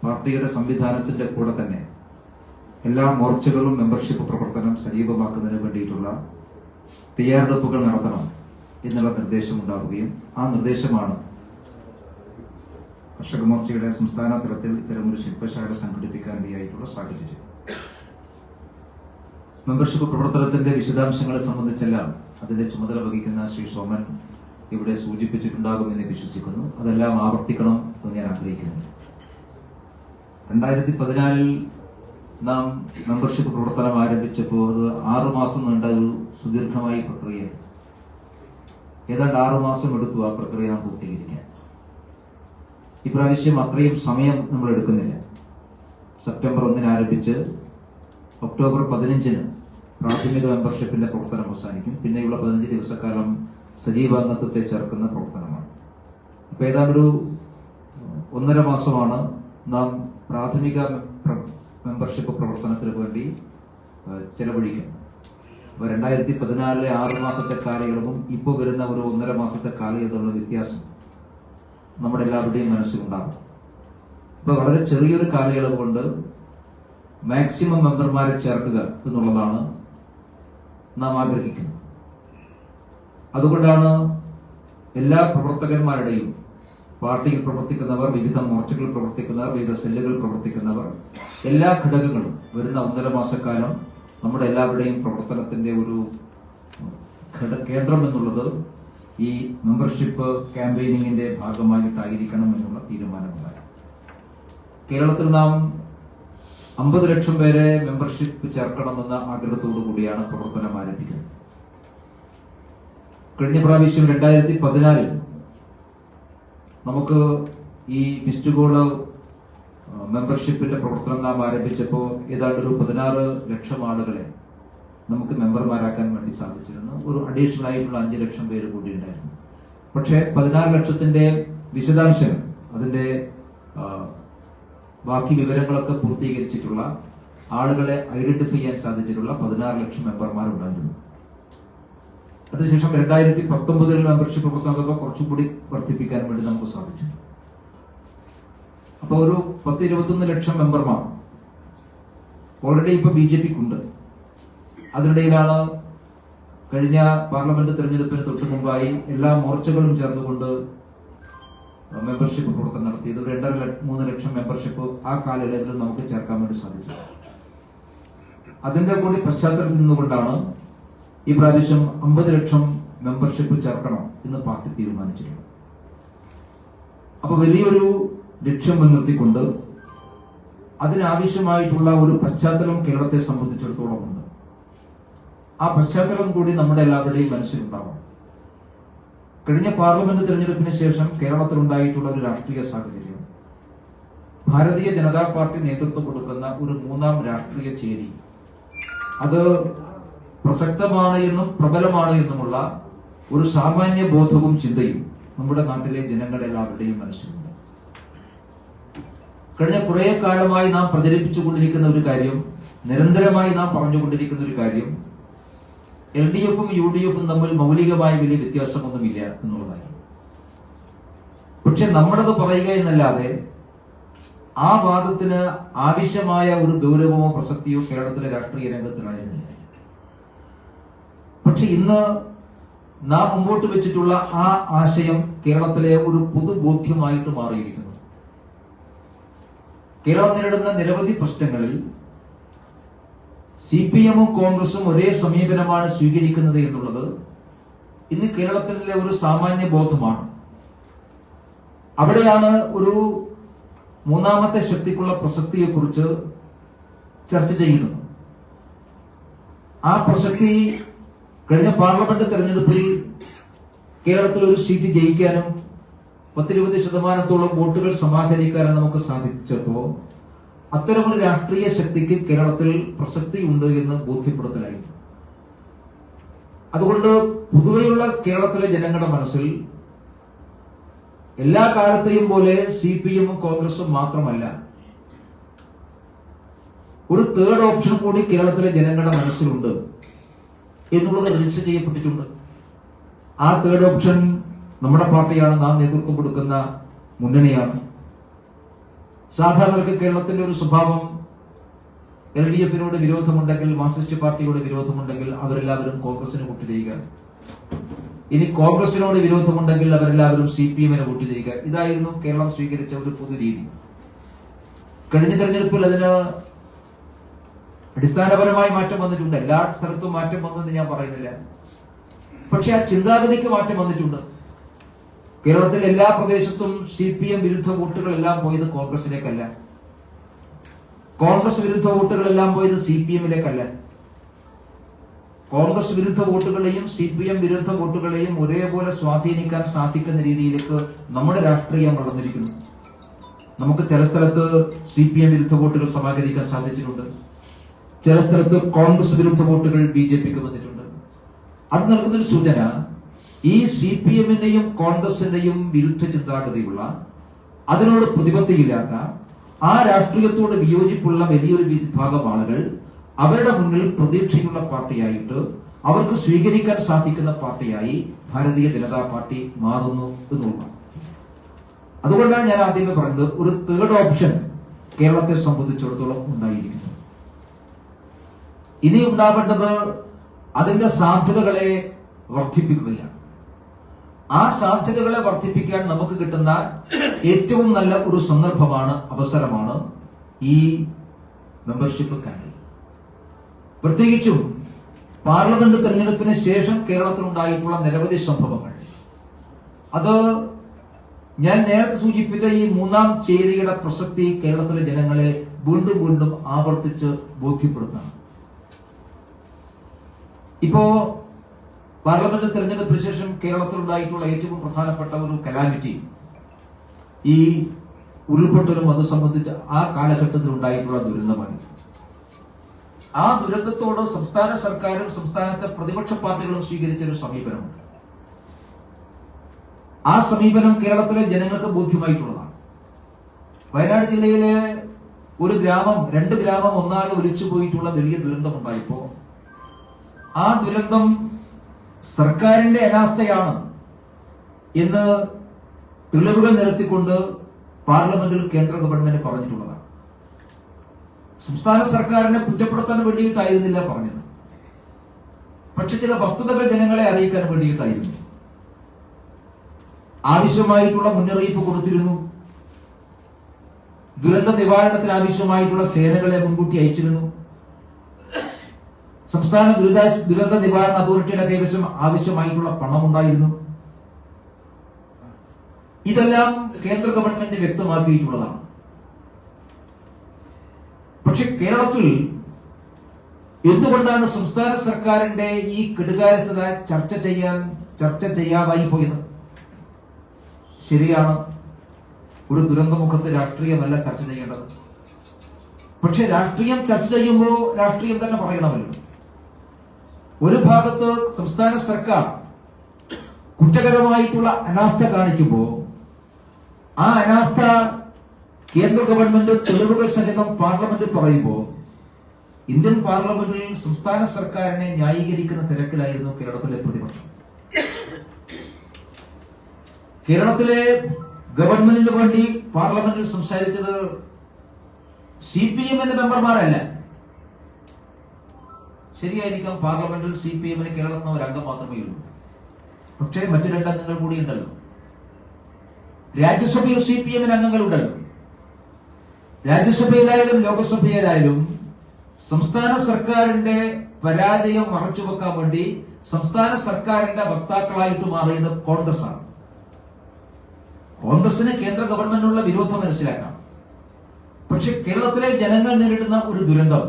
പാർട്ടിയുടെ സംവിധാനത്തിന്റെ കൂടെ തന്നെ എല്ലാ മോർച്ചകളും മെമ്പർഷിപ്പ് പ്രവർത്തനം സജീവമാക്കുന്നതിന് വേണ്ടിയിട്ടുള്ള തയ്യാറെടുപ്പുകൾ നടത്തണം എന്നുള്ള നിർദ്ദേശം ഉണ്ടാവുകയും ആ നിർദ്ദേശമാണ് കർഷക മോർച്ചയുടെ സംസ്ഥാന തലത്തിൽ ഇത്തരമൊരു ശില്പശാല സംഘടിപ്പിക്കാനിടയായിട്ടുള്ള സാഹചര്യം. മെമ്പർഷിപ്പ് പ്രവർത്തനത്തിന്റെ വിശദാംശങ്ങളെ സംബന്ധിച്ചെല്ലാം അതിന്റെ ചുമതല വഹിക്കുന്ന ശ്രീ സോമൻ ഇവിടെ സൂചിപ്പിച്ചിട്ടുണ്ടാകുമെന്ന് വിശ്വസിക്കുന്നു. അതെല്ലാം ആവർത്തിക്കണം എന്ന് ഞാൻ ആഗ്രഹിക്കുന്നു. 2014 നാം മെമ്പർഷിപ്പ് പ്രവർത്തനം ആരംഭിച്ചപ്പോൾ അത് 6 മാസം നീണ്ട ഒരു സുദീർഘമായ പ്രക്രിയ, ഏതാണ്ട് 6 മാസം എടുത്തു ആ പ്രക്രിയ പൂർത്തീകരിക്കാൻ. ഇപ്രാവശ്യം അത്രയും സമയം നമ്മൾ എടുക്കുന്നില്ല. സെപ്റ്റംബർ 1 ആരംഭിച്ച് ഒക്ടോബർ 15 പ്രാഥമിക മെമ്പർഷിപ്പിന്റെ പ്രവർത്തനം അവസാനിക്കും. പിന്നെയുള്ള 15 ദിവസക്കാലം സജീവാംഗത്വത്തെ ചേർക്കുന്ന പ്രവർത്തനമാണ്. അപ്പൊ ഏതാണ്ടൊരു 1.5 മാസമാണ് നാം പ്രാഥമിക മെമ്പർഷിപ്പ് പ്രവർത്തനത്തിന് വേണ്ടി ചെലവഴിക്കുന്നത്. അപ്പൊ 2014 6 മാസത്തെ കാലയളവും ഇപ്പോൾ വരുന്ന ഒരു 1.5 മാസത്തെ കാലയളവുള്ള വ്യത്യാസം നമ്മുടെ എല്ലാവരുടെയും മനസ്സിലുണ്ടാകും. ഇപ്പൊ വളരെ ചെറിയൊരു കാലയളവ് കൊണ്ട് മാക്സിമം മെമ്പർമാരെ ചേർക്കുക എന്നുള്ളതാണ് നാം ആഗ്രഹിക്കുന്നത്. അതുകൊണ്ടാണ് എല്ലാ പ്രവർത്തകന്മാരുടെയും, പാർട്ടിയിൽ പ്രവർത്തിക്കുന്നവർ, വിവിധ മോർച്ചകളിൽ പ്രവർത്തിക്കുന്നവർ, വിവിധ സെല്ലുകളിൽ പ്രവർത്തിക്കുന്നവർ, എല്ലാ ഘടകങ്ങളും വരുന്ന 1.5 മാസക്കാലം നമ്മുടെ എല്ലാവരുടെയും പ്രവർത്തനത്തിന്റെ ഒരു കേന്ദ്രം എന്നുള്ളത് ഈ മെമ്പർഷിപ്പ് ക്യാമ്പയിനിങ്ങിന്റെ ഭാഗമായിട്ടായിരിക്കണം എന്നുള്ള തീരുമാനമുണ്ടായി. കേരളത്തിൽ നാം 50 ലക്ഷം പേരെ മെമ്പർഷിപ്പ് ചേർക്കണമെന്ന ആഗ്രഹത്തോടു കൂടിയാണ് പ്രവർത്തനം ആരംഭിക്കുന്നത്. കഴിഞ്ഞ പ്രാവശ്യം 2014 നമുക്ക് ഈ മിസ്ഡ് കോള് മെമ്പർഷിപ്പിന്റെ പ്രവർത്തനം നാം ആരംഭിച്ചപ്പോൾ ഏതാണ്ട് ഒരു 16 ലക്ഷം ആളുകളെ നമുക്ക് മെമ്പർമാരാക്കാൻ വേണ്ടി സാധിച്ചിരുന്നു. ഒരു അഡീഷണൽ ആയിട്ടുള്ള 5 ലക്ഷം പേര് കൂടി ഉണ്ടായിരുന്നു. പക്ഷേ 14 ലക്ഷത്തിന്റെ വിശദാംശം, അതിന്റെ ബാക്കി വിവരങ്ങളൊക്കെ പൂർത്തീകരിച്ചിട്ടുള്ള ആളുകളെ ഐഡന്റിഫൈ ചെയ്യാൻ സാധിച്ചിട്ടുള്ള 16 ലക്ഷം മെമ്പർമാരുണ്ടായിരുന്നു. അതിനുശേഷം 2019 മെമ്പർഷിപ്പ് പ്രവർത്തനങ്ങൾ കുറച്ചുകൂടി വർദ്ധിപ്പിക്കാൻ വേണ്ടി നമുക്ക് സാധിച്ചു. അപ്പൊ ഒരു 10-21 ലക്ഷം മെമ്പർമാർ ഓൾറെഡി ഇപ്പൊ BJPക്കുണ്ട്. അതിനിടയിലാണ് കഴിഞ്ഞ പാർലമെന്റ് തെരഞ്ഞെടുപ്പിന് തൊട്ടു മുമ്പായി എല്ലാ മോർച്ചകളും ചേർന്നുകൊണ്ട് മെമ്പർഷിപ്പ് പ്രവർത്തനം നടത്തിയത്. 2.5-3 ലക്ഷം മെമ്പർഷിപ്പ് ആ കാലയളവിൽ നമുക്ക് ചേർക്കാൻ വേണ്ടി സാധിച്ചു. അതിന്റെ കൂടി പശ്ചാത്തലത്തിൽ നിന്നുകൊണ്ടാണ് ഈ പ്രാവശ്യം 50 ലക്ഷം മെമ്പർഷിപ്പ് ചേർക്കണം എന്ന് പാർട്ടി തീരുമാനിച്ചിട്ടുണ്ട്. അപ്പൊ വലിയൊരു ലക്ഷ്യം മുൻനിർത്തിക്കൊണ്ട് അതിനാവശ്യമായിട്ടുള്ള ഒരു പശ്ചാത്തലം കേരളത്തെ സംബന്ധിച്ചിടത്തോളം ഉണ്ട്. ആ പശ്ചാത്തലം കൂടി നമ്മുടെ എല്ലാവരുടെയും മനസ്സിലുണ്ടാവും. കഴിഞ്ഞ പാർലമെന്റ് തെരഞ്ഞെടുപ്പിന് ശേഷം കേരളത്തിലുണ്ടായിട്ടുള്ള ഒരു രാഷ്ട്രീയ സാഹചര്യം, ഭാരതീയ ജനതാ പാർട്ടി നേതൃത്വം കൊടുക്കുന്ന ഒരു 3ാം രാഷ്ട്രീയ ചേരി അത് പ്രസക്തമാണ് എന്നും പ്രബലമാണ് എന്നുമുള്ള ഒരു സാമാന്യ ബോധവും ചിന്തയും നമ്മുടെ നാട്ടിലെ ജനങ്ങളെല്ലാവരുടെയും മനസ്സിലുണ്ട്. കഴിഞ്ഞ കുറെ കാലമായി നാം പ്രചരിപ്പിച്ചുകൊണ്ടിരിക്കുന്ന ഒരു കാര്യം, നിരന്തരമായി നാം പറഞ്ഞുകൊണ്ടിരിക്കുന്ന ഒരു കാര്യം, LDFും UDFും തമ്മിൽ മൗലികമായ വലിയ വ്യത്യാസമൊന്നുമില്ല എന്നുള്ളതാണ്. പക്ഷെ നമ്മളത് പറയുക എന്നല്ലാതെ ആ വാദത്തിന് ആവശ്യമായ ഒരു ഗൗരവമോ പ്രസക്തിയോ കേരളത്തിലെ രാഷ്ട്രീയ രംഗത്തിനായിരുന്നില്ല. പക്ഷെ ഇന്ന് നാം മുമ്പോട്ട് വെച്ചിട്ടുള്ള ആ ആശയം കേരളത്തിലെ ഒരു പൊതുബോധ്യമായിട്ട് മാറിയിരിക്കുന്നു. കേരളം നേരിടുന്ന നിരവധി പ്രശ്നങ്ങളിൽ CPMും കോൺഗ്രസും ഒരേ സമീപനമാണ് സ്വീകരിക്കുന്നത് എന്നുള്ളത് ഇന്ന് കേരളത്തിലെ ഒരു സാമാന്യ ബോധമാണ്. അവിടെയാണ് ഒരു 3ാമത്തെ ശക്തിക്കുള്ള പ്രസക്തിയെക്കുറിച്ച് ചർച്ച ചെയ്യുന്നത്. ആ പ്രസക്തി കഴിഞ്ഞ പാർലമെന്റ് തെരഞ്ഞെടുപ്പിൽ കേരളത്തിൽ ഒരു സീറ്റ് ജയിക്കാനും 10-20% വോട്ടുകൾ സമാഹരിക്കാനും നമുക്ക് സാധിച്ചപ്പോ അത്തരമൊരു രാഷ്ട്രീയ ശക്തിക്ക് കേരളത്തിൽ പ്രസക്തി ഉണ്ട് എന്ന് ബോധ്യപ്പെടുത്തലായി. അതുകൊണ്ട് പൊതുവെയുള്ള കേരളത്തിലെ ജനങ്ങളുടെ മനസ്സിൽ എല്ലാ കാലത്തെയും പോലെ CPMും കോൺഗ്രസും മാത്രമല്ല, ഒരു 3rd ഓപ്ഷൻ കൂടി കേരളത്തിലെ ജനങ്ങളുടെ മനസ്സിലുണ്ട് എന്നുള്ളത് രജിസ്റ്റർ ചെയ്യപ്പെട്ടിട്ടുണ്ട്. ആ 3rd ഓപ്ഷൻ നമ്മുടെ പാർട്ടിയാണ്, നാം നേതൃത്വം കൊടുക്കുന്ന മുന്നണിയാണ്. സാധാരണക്ക് കേരളത്തിന്റെ ഒരു സ്വഭാവം, LDFിനോട് വിരോധമുണ്ടെങ്കിൽ, മാർക്സിസ്റ്റ് പാർട്ടിയോട് വിരോധമുണ്ടെങ്കിൽ അവരെല്ലാവരും കോൺഗ്രസിന് വോട്ട് ചെയ്യുക. ഇനി കോൺഗ്രസിനോട് വിരോധമുണ്ടെങ്കിൽ അവരെല്ലാവരും CPMന് വോട്ട് ചെയ്യുക. ഇതായിരുന്നു കേരളം സ്വീകരിച്ച ഒരു പൊതുരീതി. കഴിഞ്ഞ തെരഞ്ഞെടുപ്പിൽ അതിന് അടിസ്ഥാനപരമായി മാറ്റം വന്നിട്ടുണ്ട്. എല്ലാ സ്ഥലത്തും മാറ്റം വന്നെന്ന് ഞാൻ പറയുന്നില്ല. പക്ഷെ ആ ചിന്താഗതിക്ക് മാറ്റം വന്നിട്ടുണ്ട്. കേരളത്തിൽ എല്ലാ പ്രദേശത്തും CPM വിരുദ്ധ വോട്ടുകളെല്ലാം പോയത് കോൺഗ്രസിലേക്കല്ല, കോൺഗ്രസ് വിരുദ്ധ വോട്ടുകളെല്ലാം പോയത് CPMലേക്കല്ല. കോൺഗ്രസ് വിരുദ്ധ വോട്ടുകളെയും CPM വിരുദ്ധ വോട്ടുകളെയും ഒരേപോലെ സ്വാധീനിക്കാൻ സാധിക്കുന്ന രീതിയിലേക്ക് നമ്മുടെ രാഷ്ട്രീയം വളർന്നിരിക്കുന്നു. നമുക്ക് ചില സ്ഥലത്ത് CPM വിരുദ്ധ വോട്ടുകൾ സമാഹരിക്കാൻ സാധിച്ചിട്ടുണ്ട്, ചില സ്ഥലത്ത് കോൺഗ്രസ് വിരുദ്ധ വോട്ടുകൾ BJPക്ക് വന്നിട്ടുണ്ട്. അത് നൽകുന്നൊരു സൂചന, ഈ CPMന്റെയും കോൺഗ്രസിന്റെയും വിരുദ്ധ ചിന്താഗതിയുള്ള, അതിനോട് പ്രതിബദ്ധയില്ലാത്ത, ആ രാഷ്ട്രീയത്തോട് വിയോജിപ്പുള്ള വലിയൊരു വിഭാഗം ആളുകൾ അവരുടെ മുന്നിൽ പ്രതീക്ഷയുള്ള പാർട്ടിയായിട്ട്, അവർക്ക് സ്വീകരിക്കാൻ സാധിക്കുന്ന പാർട്ടിയായി ഭാരതീയ ജനതാ പാർട്ടി മാറുന്നു എന്നുള്ളതാണ്. അതുകൊണ്ടാണ് ഞാൻ ആദ്യമേ പറഞ്ഞത്, ഒരു 3rd ഓപ്ഷൻ കേരളത്തെ സംബന്ധിച്ചിടത്തോളം ഉണ്ടായിരിക്കുന്നു. ഇനി ഉണ്ടാവേണ്ടത് അതിന്റെ സാധ്യതകളെ വർദ്ധിപ്പിക്കുകയാണ്. ആ സാധ്യതകളെ വർദ്ധിപ്പിക്കാൻ നമുക്ക് കിട്ടുന്ന ഏറ്റവും നല്ല ഒരു സന്ദർഭമാണ്, അവസരമാണ് ഈ മെമ്പർഷിപ്പ് ക്യാമ്പയിൻ. പ്രത്യേകിച്ചും പാർലമെന്റ് തെരഞ്ഞെടുപ്പിന് ശേഷം കേരളത്തിൽ ഉണ്ടായിട്ടുള്ള നിരവധി സംഭവങ്ങൾ, അത് ഞാൻ നേരത്തെ സൂചിപ്പിച്ച ഈ 3ാം ചേരിയുടെ പ്രസക്തി കേരളത്തിലെ ജനങ്ങളെ വീണ്ടും വീണ്ടും ആവർത്തിച്ച് ബോധ്യപ്പെടുത്തണം. ഇപ്പോ പാർലമെന്റ് തെരഞ്ഞെടുപ്പിന് ശേഷം കേരളത്തിൽ ഉണ്ടായിട്ടുള്ള ഏറ്റവും പ്രധാനപ്പെട്ട ഒരു കലാമിറ്റി ഈ ഉരുൾപൊട്ടലും അത് സംബന്ധിച്ച് ആ കാലഘട്ടത്തിൽ ഉണ്ടായിട്ടുള്ള ദുരന്തമാണ്. ആ ദുരന്തത്തോട് സംസ്ഥാന സർക്കാരും സംസ്ഥാനത്തെ പ്രതിപക്ഷ പാർട്ടികളും സ്വീകരിച്ചൊരു സമീപനമുണ്ട്. ആ സമീപനം കേരളത്തിലെ ജനങ്ങൾക്ക് ബോധ്യമായിട്ടുള്ളതാണ്. വയനാട് ജില്ലയിലെ ഒരു ഗ്രാമം, 2 ഗ്രാമം ഒന്നാകെ ഒലിച്ചു പോയിട്ടുള്ള വലിയ ദുരന്തമുണ്ടായപ്പോ ആ ദുരന്തം സർക്കാരിന്റെ അനാസ്ഥയാണ് എന്ന് തെളിവുകൾ നിരത്തിക്കൊണ്ട് പാർലമെന്റിൽ കേന്ദ്ര ഗവൺമെന്റ് പറഞ്ഞിട്ടുള്ളതാണ്. സംസ്ഥാന സർക്കാരിനെ കുറ്റപ്പെടുത്താൻ വേണ്ടിയിട്ടായിരുന്നില്ല പറഞ്ഞത്, പക്ഷെ ചില വസ്തുതകൾ ജനങ്ങളെ അറിയിക്കാൻ വേണ്ടിയിട്ടായിരുന്നു. ആവശ്യമായിട്ടുള്ള മുന്നറിയിപ്പ് കൊടുത്തിരുന്നു. ദുരന്ത നിവാരണത്തിന് ആവശ്യമായിട്ടുള്ള സേനകളെ മുൻകൂട്ടി അയച്ചിരുന്നു. സംസ്ഥാന ദുരന്ത നിവാരണ അതോറിറ്റിയുടെ കൈവശം ആവശ്യമായിട്ടുള്ള പണമുണ്ടായിരുന്നു. ഇതെല്ലാം കേന്ദ്ര ഗവൺമെന്റ് വ്യക്തമാക്കിയിട്ടുള്ളതാണ്. പക്ഷെ കേരളത്തിൽ എന്തുകൊണ്ടാണ് സംസ്ഥാന സർക്കാരിന്റെ ഈ കെടുകാര്യസ്ഥത ചർച്ച ചെയ്യാതായി പോയത്? ശരിയാണ്, ഒരു ദുരന്തമുഖത്ത് രാഷ്ട്രീയമല്ല ചർച്ച ചെയ്യേണ്ടത്. പക്ഷെ രാഷ്ട്രീയം ചർച്ച ചെയ്യുമ്പോൾ രാഷ്ട്രീയം തന്നെ പറയണമല്ലോ. ഒരു ഭാഗത്ത് സംസ്ഥാന സർക്കാർ കുറ്റകരമായിട്ടുള്ള അനാസ്ഥ കാണിക്കുമ്പോൾ ആ അനാസ്ഥ കേന്ദ്ര ഗവൺമെന്റ് തെളിവുകൾ സഹിതം പാർലമെന്റിൽ പറയുമ്പോൾ ഇന്ത്യൻ പാർലമെന്റിൽ സംസ്ഥാന സർക്കാരിനെ ന്യായീകരിക്കുന്ന തിരക്കിലായിരുന്നു കേരളത്തിലെ പ്രതിപക്ഷം. കേരളത്തിലെ ഗവൺമെന്റിന് വേണ്ടി പാർലമെന്റിൽ സംസാരിച്ചത് CPM മെമ്പർമാരല്ല. ശരിയായിരിക്കാം, പാർലമെന്റിൽ CPM കേരളത്തിൽ ഒരു അംഗം മാത്രമേ ഉള്ളൂ. പക്ഷേ മറ്റു 2 അംഗങ്ങൾ കൂടി ഉണ്ടല്ലോ. രാജ്യസഭയിൽ CPM അംഗങ്ങളുണ്ടല്ലോ. രാജ്യസഭയിലായാലും ലോകസഭയിലായാലും സംസ്ഥാന സർക്കാരിന്റെ പരാജയം മറച്ചുവെക്കാൻ വേണ്ടി സംസ്ഥാന സർക്കാരിന്റെ വക്താക്കളായിട്ട് മാറിയത് കോൺഗ്രസ് ആണ്. കോൺഗ്രസിന് കേന്ദ്ര ഗവൺമെന്റിനുള്ള വിരോധം മനസ്സിലാക്കാം. പക്ഷെ കേരളത്തിലെ ജനങ്ങൾ നേരിടുന്ന ഒരു ദുരന്തം,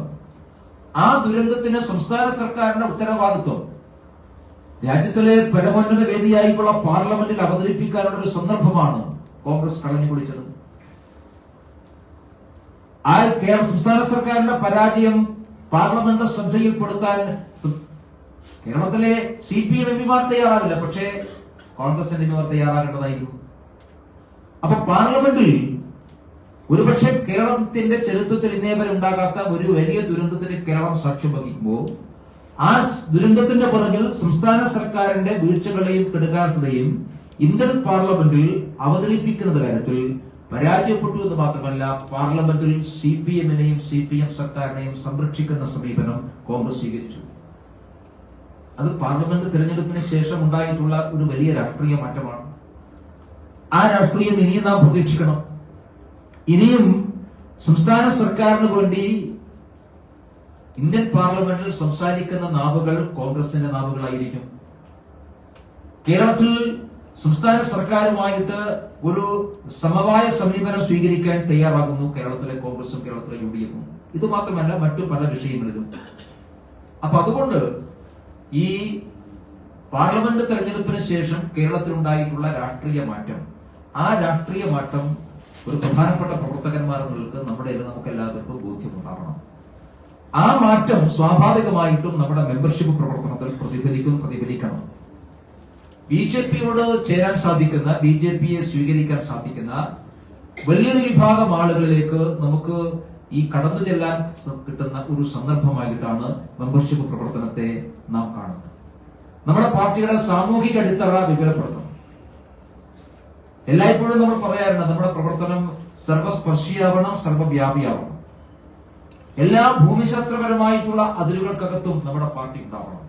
ആ ദുരന്തത്തിന് സംസ്ഥാന സർക്കാരിന്റെ ഉത്തരവാദിത്വം രാജ്യത്തിലെ പരമോന്നത വേദിയായിട്ടുള്ള പാർലമെന്റിൽ അവതരിപ്പിക്കാനുള്ള ഒരു സന്ദർഭമാണ് കോൺഗ്രസ് കളഞ്ഞു കുടിച്ചത്. ആ സംസ്ഥാന സർക്കാരിന്റെ പരാജയം പാർലമെന്റ് ശ്രദ്ധയിൽപ്പെടുത്താൻ കേരളത്തിലെ CPM എംപിമാർ തയ്യാറാവില്ല, പക്ഷേ കോൺഗ്രസ് എംപിമാർ തയ്യാറാകേണ്ടതായിരുന്നു. അപ്പൊ പാർലമെന്റിൽ ഒരുപക്ഷെ കേരളത്തിന്റെ ചരിത്രത്തിൽ ഇന്നേ വരെ ഉണ്ടാകാത്ത ഒരു വലിയ ദുരന്തത്തിന് കേരളം സാക്ഷ്യം വഹിക്കുമ്പോൾ ആ ദുരന്തത്തിന്റെ പുറകിൽ സംസ്ഥാന സർക്കാരിന്റെ വീഴ്ചകളെയും കെടുകാര്യസ്ഥതയും ഇന്ത്യൻ പാർലമെന്റിൽ അവതരിപ്പിക്കുന്ന കാര്യത്തിൽ പരാജയപ്പെട്ടു എന്ന് മാത്രമല്ല, പാർലമെന്റിൽ CPM-നെയും CPM സർക്കാരിനെയും സംരക്ഷിക്കുന്ന സമീപനം കോൺഗ്രസ് സ്വീകരിച്ചു. അത് പാർലമെന്റ് തിരഞ്ഞെടുപ്പിന് ശേഷം ഉണ്ടായിട്ടുള്ള ഒരു വലിയ രാഷ്ട്രീയ മാറ്റമാണ്. ആ രാഷ്ട്രീയം ഇനിയും നാം പ്രതീക്ഷിക്കണം. ഇനിയും സംസ്ഥാന സർക്കാരിന് വേണ്ടി ഇന്ത്യൻ പാർലമെന്റിൽ സംസാരിക്കുന്ന നാവുകൾ കോൺഗ്രസിന്റെ നാവുകളായിരിക്കും. കേരളത്തിൽ സംസ്ഥാന സർക്കാരുമായിട്ട് ഒരു സമവായ സമീപനം സ്വീകരിക്കാൻ തയ്യാറാകുന്നു കേരളത്തിലെ കോൺഗ്രസും കേരളത്തിലെ UDF-ഉം. ഇത് മാത്രമല്ല, മറ്റു പല വിഷയങ്ങളിലും. അപ്പൊ അതുകൊണ്ട് ഈ പാർലമെന്റ് തെരഞ്ഞെടുപ്പിന് ശേഷം കേരളത്തിൽ ഉണ്ടായിട്ടുള്ള രാഷ്ട്രീയ മാറ്റം, ആ രാഷ്ട്രീയ മാറ്റം ഒരു പ്രധാനപ്പെട്ട പ്രവർത്തകന്മാർ എന്നുള്ളത് നമുക്ക് എല്ലാവർക്കും ബോധ്യമുണ്ടാവണം. ആ മാറ്റം സ്വാഭാവികമായിട്ടും നമ്മുടെ മെമ്പർഷിപ്പ് പ്രവർത്തനത്തിൽ പ്രതിഫലിക്കണം. BJP-യോട് ചേരാൻ സാധിക്കുന്ന, BJP-യെ സ്വീകരിക്കാൻ സാധിക്കുന്ന വലിയൊരു വിഭാഗം ആളുകളിലേക്ക് നമുക്ക് ഈ കടന്നു ചെല്ലാൻ കിട്ടുന്ന ഒരു സന്ദർഭമായിട്ടാണ് മെമ്പർഷിപ്പ് പ്രവർത്തനത്തെ നാം കാണുന്നത്. നമ്മുടെ പാർട്ടിയുടെ സാമൂഹിക അടിത്തറ വിപുലപ്പെടുത്തണം. എല്ലായ്പ്പോഴും നമ്മൾ പറയാറുണ്ട്, നമ്മുടെ പ്രവർത്തനം സർവസ്പർശിയാവണം, സർവവ്യാപിയാവണം. എല്ലാ ഭൂമിശാസ്ത്രപരമായിട്ടുള്ള അതിരുകൾക്കകത്തും നമ്മുടെ പാർട്ടി ഉണ്ടാവണം.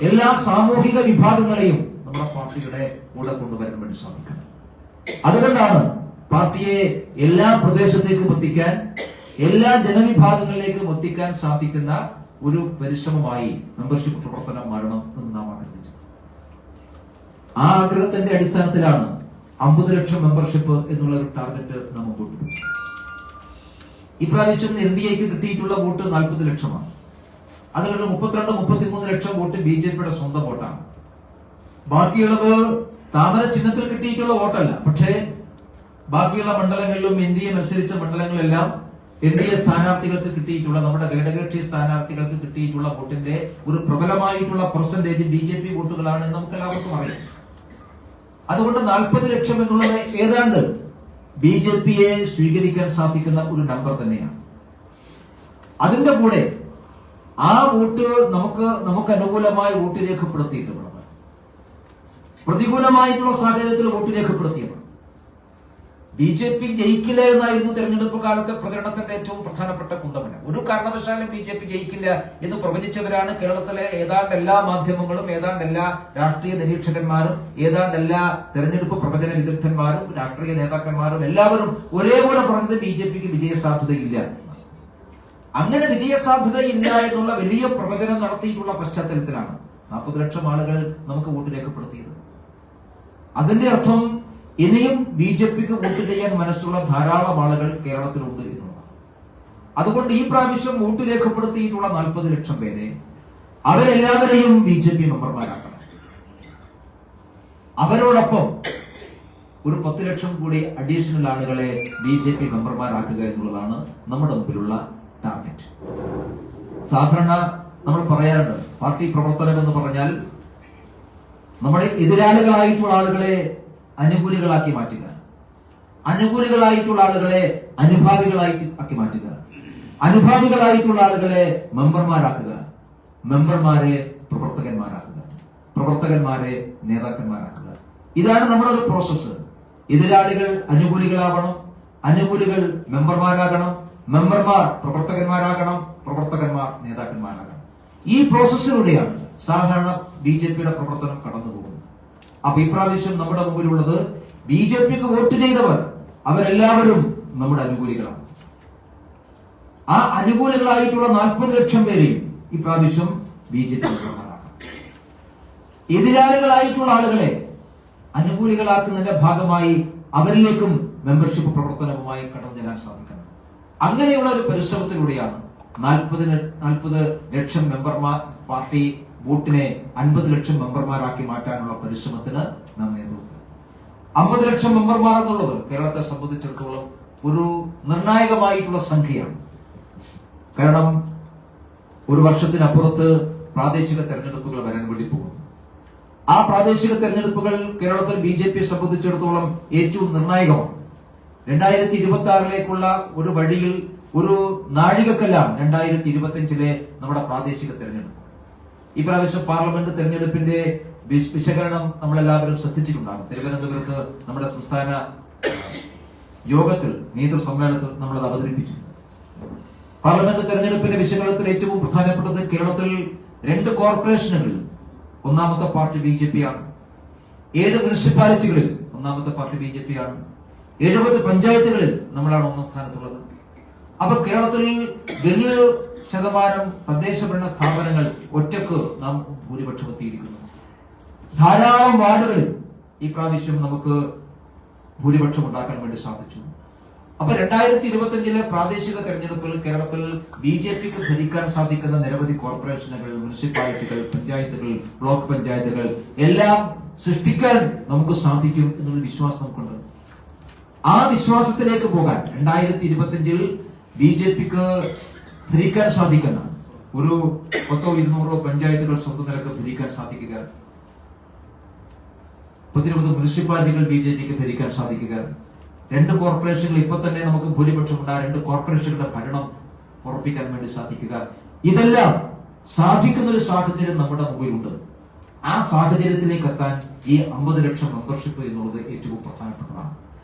എല്ലാ സാമൂഹിക വിഭാഗങ്ങളെയും നമ്മുടെ പാർട്ടിയുടെ കൂടെ കൊണ്ടുവരാൻ വേണ്ടി സാധിക്കണം. അതുകൊണ്ടാണ് പാർട്ടിയെ എല്ലാ പ്രദേശത്തേക്കും എത്തിക്കാൻ, എല്ലാ ജനവിഭാഗങ്ങളിലേക്കും എത്തിക്കാൻ സാധിക്കുന്ന ഒരു പരിശ്രമമായി മെമ്പർഷിപ്പ് പ്രവർത്തനം മാറണം എന്ന് നാം ആഗ്രഹിച്ചു. ആ ആഗ്രഹത്തിന്റെ അടിസ്ഥാനത്തിലാണ് 50 ലക്ഷം മെമ്പർഷിപ്പ് എന്നുള്ള ഒരു ടാർഗറ്റ് നാം മുമ്പോട്ട് വെച്ചു. ഇപ്രാവശ്യം NDA-ക്ക് കിട്ടിയിട്ടുള്ള വോട്ട് 40 ലക്ഷമാണ്. അതിലൊരു 32-33 ലക്ഷം വോട്ട് BJP-യുടെ സ്വന്തം വോട്ടാണ്. ബാക്കിയുള്ളത് താമര ചിഹ്നത്തിൽ കിട്ടിയിട്ടുള്ള വോട്ടല്ല. പക്ഷേ ബാക്കിയുള്ള മണ്ഡലങ്ങളിലും NDA മത്സരിച്ച മണ്ഡലങ്ങളെല്ലാം NDA സ്ഥാനാർത്ഥികൾക്ക് കിട്ടിയിട്ടുള്ള, നമ്മുടെ ഘടകകക്ഷി സ്ഥാനാർത്ഥികൾക്ക് കിട്ടിയിട്ടുള്ള വോട്ടിന്റെ ഒരു പ്രബലമായിട്ടുള്ള പെർസെന്റേജ് BJP വോട്ടുകളാണ് നമുക്ക് എല്ലാവർക്കും അറിയാം. അതുകൊണ്ട് 40 ലക്ഷം എന്നുള്ളത് ഏതാണ്ട് BJPയെ സ്വീകരിക്കാൻ സാധിക്കുന്ന ഒരു നമ്പർ തന്നെയാണ്. അതിന്റെ കൂടെ ആ വോട്ട് നമുക്ക് അനുകൂലമായ വോട്ട് രേഖപ്പെടുത്തിയിട്ടുള്ളത്, പ്രതികൂലമായിട്ടുള്ള സാഹചര്യത്തിൽ വോട്ട് രേഖപ്പെടുത്തിയത്. BJP ജയിക്കില്ല എന്നായിരുന്നു തെരഞ്ഞെടുപ്പ് കാലത്തെ പ്രചരണത്തിന്റെ ഏറ്റവും പ്രധാനപ്പെട്ട കുന്തമന. ഒരു കാരണവശാലും BJP ജയിക്കില്ല എന്ന് പ്രവചിച്ചവരാണ് കേരളത്തിലെ ഏതാണ്ട് എല്ലാ മാധ്യമങ്ങളും, ഏതാണ്ട് എല്ലാ രാഷ്ട്രീയ നിരീക്ഷകന്മാരും, ഏതാണ്ട് എല്ലാ തെരഞ്ഞെടുപ്പ് പ്രവചന വിദഗ്ധന്മാരും, രാഷ്ട്രീയ നേതാക്കന്മാരും എല്ലാവരും ഒരേപോലെ പറഞ്ഞത് BJPക്ക് വിജയസാധ്യതയില്ല. അങ്ങനെ വിജയസാധ്യതയില്ല എന്നുള്ള വലിയ പ്രവചനം നടത്തിയിട്ടുള്ള പശ്ചാത്തലത്തിലാണ് 40 ലക്ഷം ആളുകൾ നമുക്ക് വോട്ട് രേഖപ്പെടുത്തിയത്. അതിന്റെ അർത്ഥം ഇനിയും BJPക്ക് വോട്ട് ചെയ്യാൻ മനസ്സുള്ള ധാരാളം ആളുകൾ കേരളത്തിലുണ്ട് എന്നുള്ളതാണ്. അതുകൊണ്ട് ഈ പ്രാവശ്യം വോട്ട് രേഖപ്പെടുത്തിയിട്ടുള്ള 40 ലക്ഷം പേരെ അവരെല്ലാവരെയും BJP മെമ്പർമാരാക്കണം. അവരോടൊപ്പം ഒരു 10 ലക്ഷം കൂടി അഡീഷണൽ ആളുകളെ BJP മെമ്പർമാരാക്കുക എന്നുള്ളതാണ് നമ്മുടെ മുമ്പിലുള്ള ടാർഗറ്റ്. സാധാരണ നമ്മൾ പറയാറുണ്ട്, പാർട്ടി പ്രവർത്തനം എന്ന് പറഞ്ഞാൽ നമ്മുടെ എതിരാളികളായിട്ടുള്ള ആളുകളെ അനുകൂലികളാക്കി മാറ്റുക, അനുകൂലികളായിട്ടുള്ള ആളുകളെ അനുഭാവികളാക്കി മാറ്റുക, അനുഭാവികളായിട്ടുള്ള ആളുകളെ മെമ്പർമാരാക്കുക, മെമ്പർമാരെ പ്രവർത്തകന്മാരാക്കുക, പ്രവർത്തകന്മാരെ നേതാക്കന്മാരാക്കുക. ഇതാണ് നമ്മുടെ ഒരു പ്രോസസ്സ്. എതിരാളികൾ അനുകൂലികളാവണം, അനുകൂലികൾ മെമ്പർമാരാകണം, മെമ്പർമാർ പ്രവർത്തകന്മാരാകണം, പ്രവർത്തകന്മാർ നേതാക്കന്മാരാകണം. ഈ പ്രോസസ്സിലൂടെയാണ് സാധാരണ BJPയുടെ പ്രവർത്തനം കടന്നു പോകുന്നത്. അപ്പൊ ഇപ്രാവശ്യം നമ്മുടെ മുമ്പിലുള്ളത് BJPക്ക് വോട്ട് ചെയ്തവർ അവരെല്ലാവരും നമ്മുടെ അനുകൂലികളാണ്. ആ അനുകൂലികളായിട്ടുള്ള 40 ലക്ഷം പേരെയും ഇപ്രാവശ്യം BJP മെമ്പർമാരാണ്. എതിരാളികളായിട്ടുള്ള ആളുകളെ അനുകൂലികളാക്കുന്നതിന്റെ ഭാഗമായി അവരിലേക്കും മെമ്പർഷിപ്പ് പ്രവർത്തനവുമായി കടന്നു ചെല്ലാൻ സാധിക്കണം. അങ്ങനെയുള്ള ഒരു പരിശ്രമത്തിലൂടെയാണ് 40 ലക്ഷം മെമ്പർമാർ പാർട്ടി വോട്ടിനെ 50 ലക്ഷം മെമ്പർമാരാക്കി മാറ്റാനുള്ള പരിശ്രമത്തിന് നാം നേതൃത്വം. 50 ലക്ഷം മെമ്പർമാർ എന്നുള്ളത് കേരളത്തെ സംബന്ധിച്ചിടത്തോളം ഒരു നിർണായകമായിട്ടുള്ള സംഖ്യയാണ്. കാരണം ഒരു വർഷത്തിനപ്പുറത്ത് പ്രാദേശിക തെരഞ്ഞെടുപ്പുകൾ വരാൻ വേണ്ടി പോകുന്നു. ആ പ്രാദേശിക തെരഞ്ഞെടുപ്പുകൾ കേരളത്തിൽ BJPയെ സംബന്ധിച്ചിടത്തോളം ഏറ്റവും നിർണായകമാണ്. 2026 ഒരു വഴിയിൽ ഒരു നാഴികക്കല്ലാണ് 2025 നമ്മുടെ പ്രാദേശിക തെരഞ്ഞെടുപ്പ്. ഈ പ്രാവശ്യം പാർലമെന്റ് തെരഞ്ഞെടുപ്പിന്റെ വിശകലനം നമ്മളെല്ലാവരും ശ്രദ്ധിച്ചിട്ടുണ്ടാകും. തിരുവനന്തപുരത്ത് നമ്മുടെ സംസ്ഥാന യോഗത്തിൽ, നേതൃസമ്മേളനത്തിൽ നമ്മളത് അവതരിപ്പിച്ചു. പാർലമെന്റ് തെരഞ്ഞെടുപ്പിന്റെ വിശകലനത്തിൽ ഏറ്റവും പ്രധാനപ്പെട്ടത് കേരളത്തിൽ 2 കോർപ്പറേഷനുകളിൽ ഒന്നാമത്തെ പാർട്ടി BJP ആണ്. 7 മുനിസിപ്പാലിറ്റികളിൽ ഒന്നാമത്തെ പാർട്ടി BJP ആണ്. 70 പഞ്ചായത്തുകളിൽ നമ്മളാണ് 1ാം സ്ഥാനത്തുള്ളത്. അപ്പൊ കേരളത്തിൽ വലിയൊരു ശതമാനം തദ്ദേശ ഭരണ സ്ഥാപനങ്ങൾ ഒറ്റക്ക് നാം ഭൂരിപക്ഷം എത്തിയിരിക്കുന്നു. ധാരാളം വാർഡുകളിൽ ഈ പ്രാവശ്യം നമുക്ക് ഭൂരിപക്ഷം ഉണ്ടാക്കാൻ വേണ്ടി സാധിച്ചു. അപ്പൊ 2025 പ്രാദേശിക തെരഞ്ഞെടുപ്പിൽ കേരളത്തിൽ BJPക്ക് ഭരിക്കാൻ സാധിക്കുന്ന നിരവധി കോർപ്പറേഷനുകൾ, മുനിസിപ്പാലിറ്റികൾ, പഞ്ചായത്തുകൾ, ബ്ലോക്ക് പഞ്ചായത്തുകൾ എല്ലാം സൃഷ്ടിക്കാൻ നമുക്ക് സാധിക്കും എന്നുള്ള വിശ്വാസം നമുക്കുണ്ട്. ആ വിശ്വാസത്തിലേക്ക് പോകാൻ 2025 BJPക്ക് ഭരിക്കാൻ സാധിക്കുന്ന ഒരു 10-200 പഞ്ചായത്തുകൾ സ്വന്തം നിലക്ക് ഭരിക്കാൻ സാധിക്കുക, 10-20 മുനിസിപ്പാലിറ്റികൾ BJPക്ക് ഭരിക്കാൻ സാധിക്കുക, 2 കോർപ്പറേഷനുകൾ ഇപ്പൊ തന്നെ നമുക്ക് ഭൂരിപക്ഷം ഉണ്ടായ 2 കോർപ്പറേഷനുകളുടെ ഭരണം ഉറപ്പിക്കാൻ വേണ്ടി സാധിക്കുക. ഇതെല്ലാം സാധിക്കുന്ന ഒരു സാഹചര്യം നമ്മുടെ മുമ്പിലുണ്ട്. ആ സാഹചര്യത്തിലേക്ക് എത്താൻ ഈ 50 ലക്ഷം മെമ്പർഷിപ്പ് എന്നുള്ളത് ഏറ്റവും പ്രധാനപ്പെട്ടതാണ്.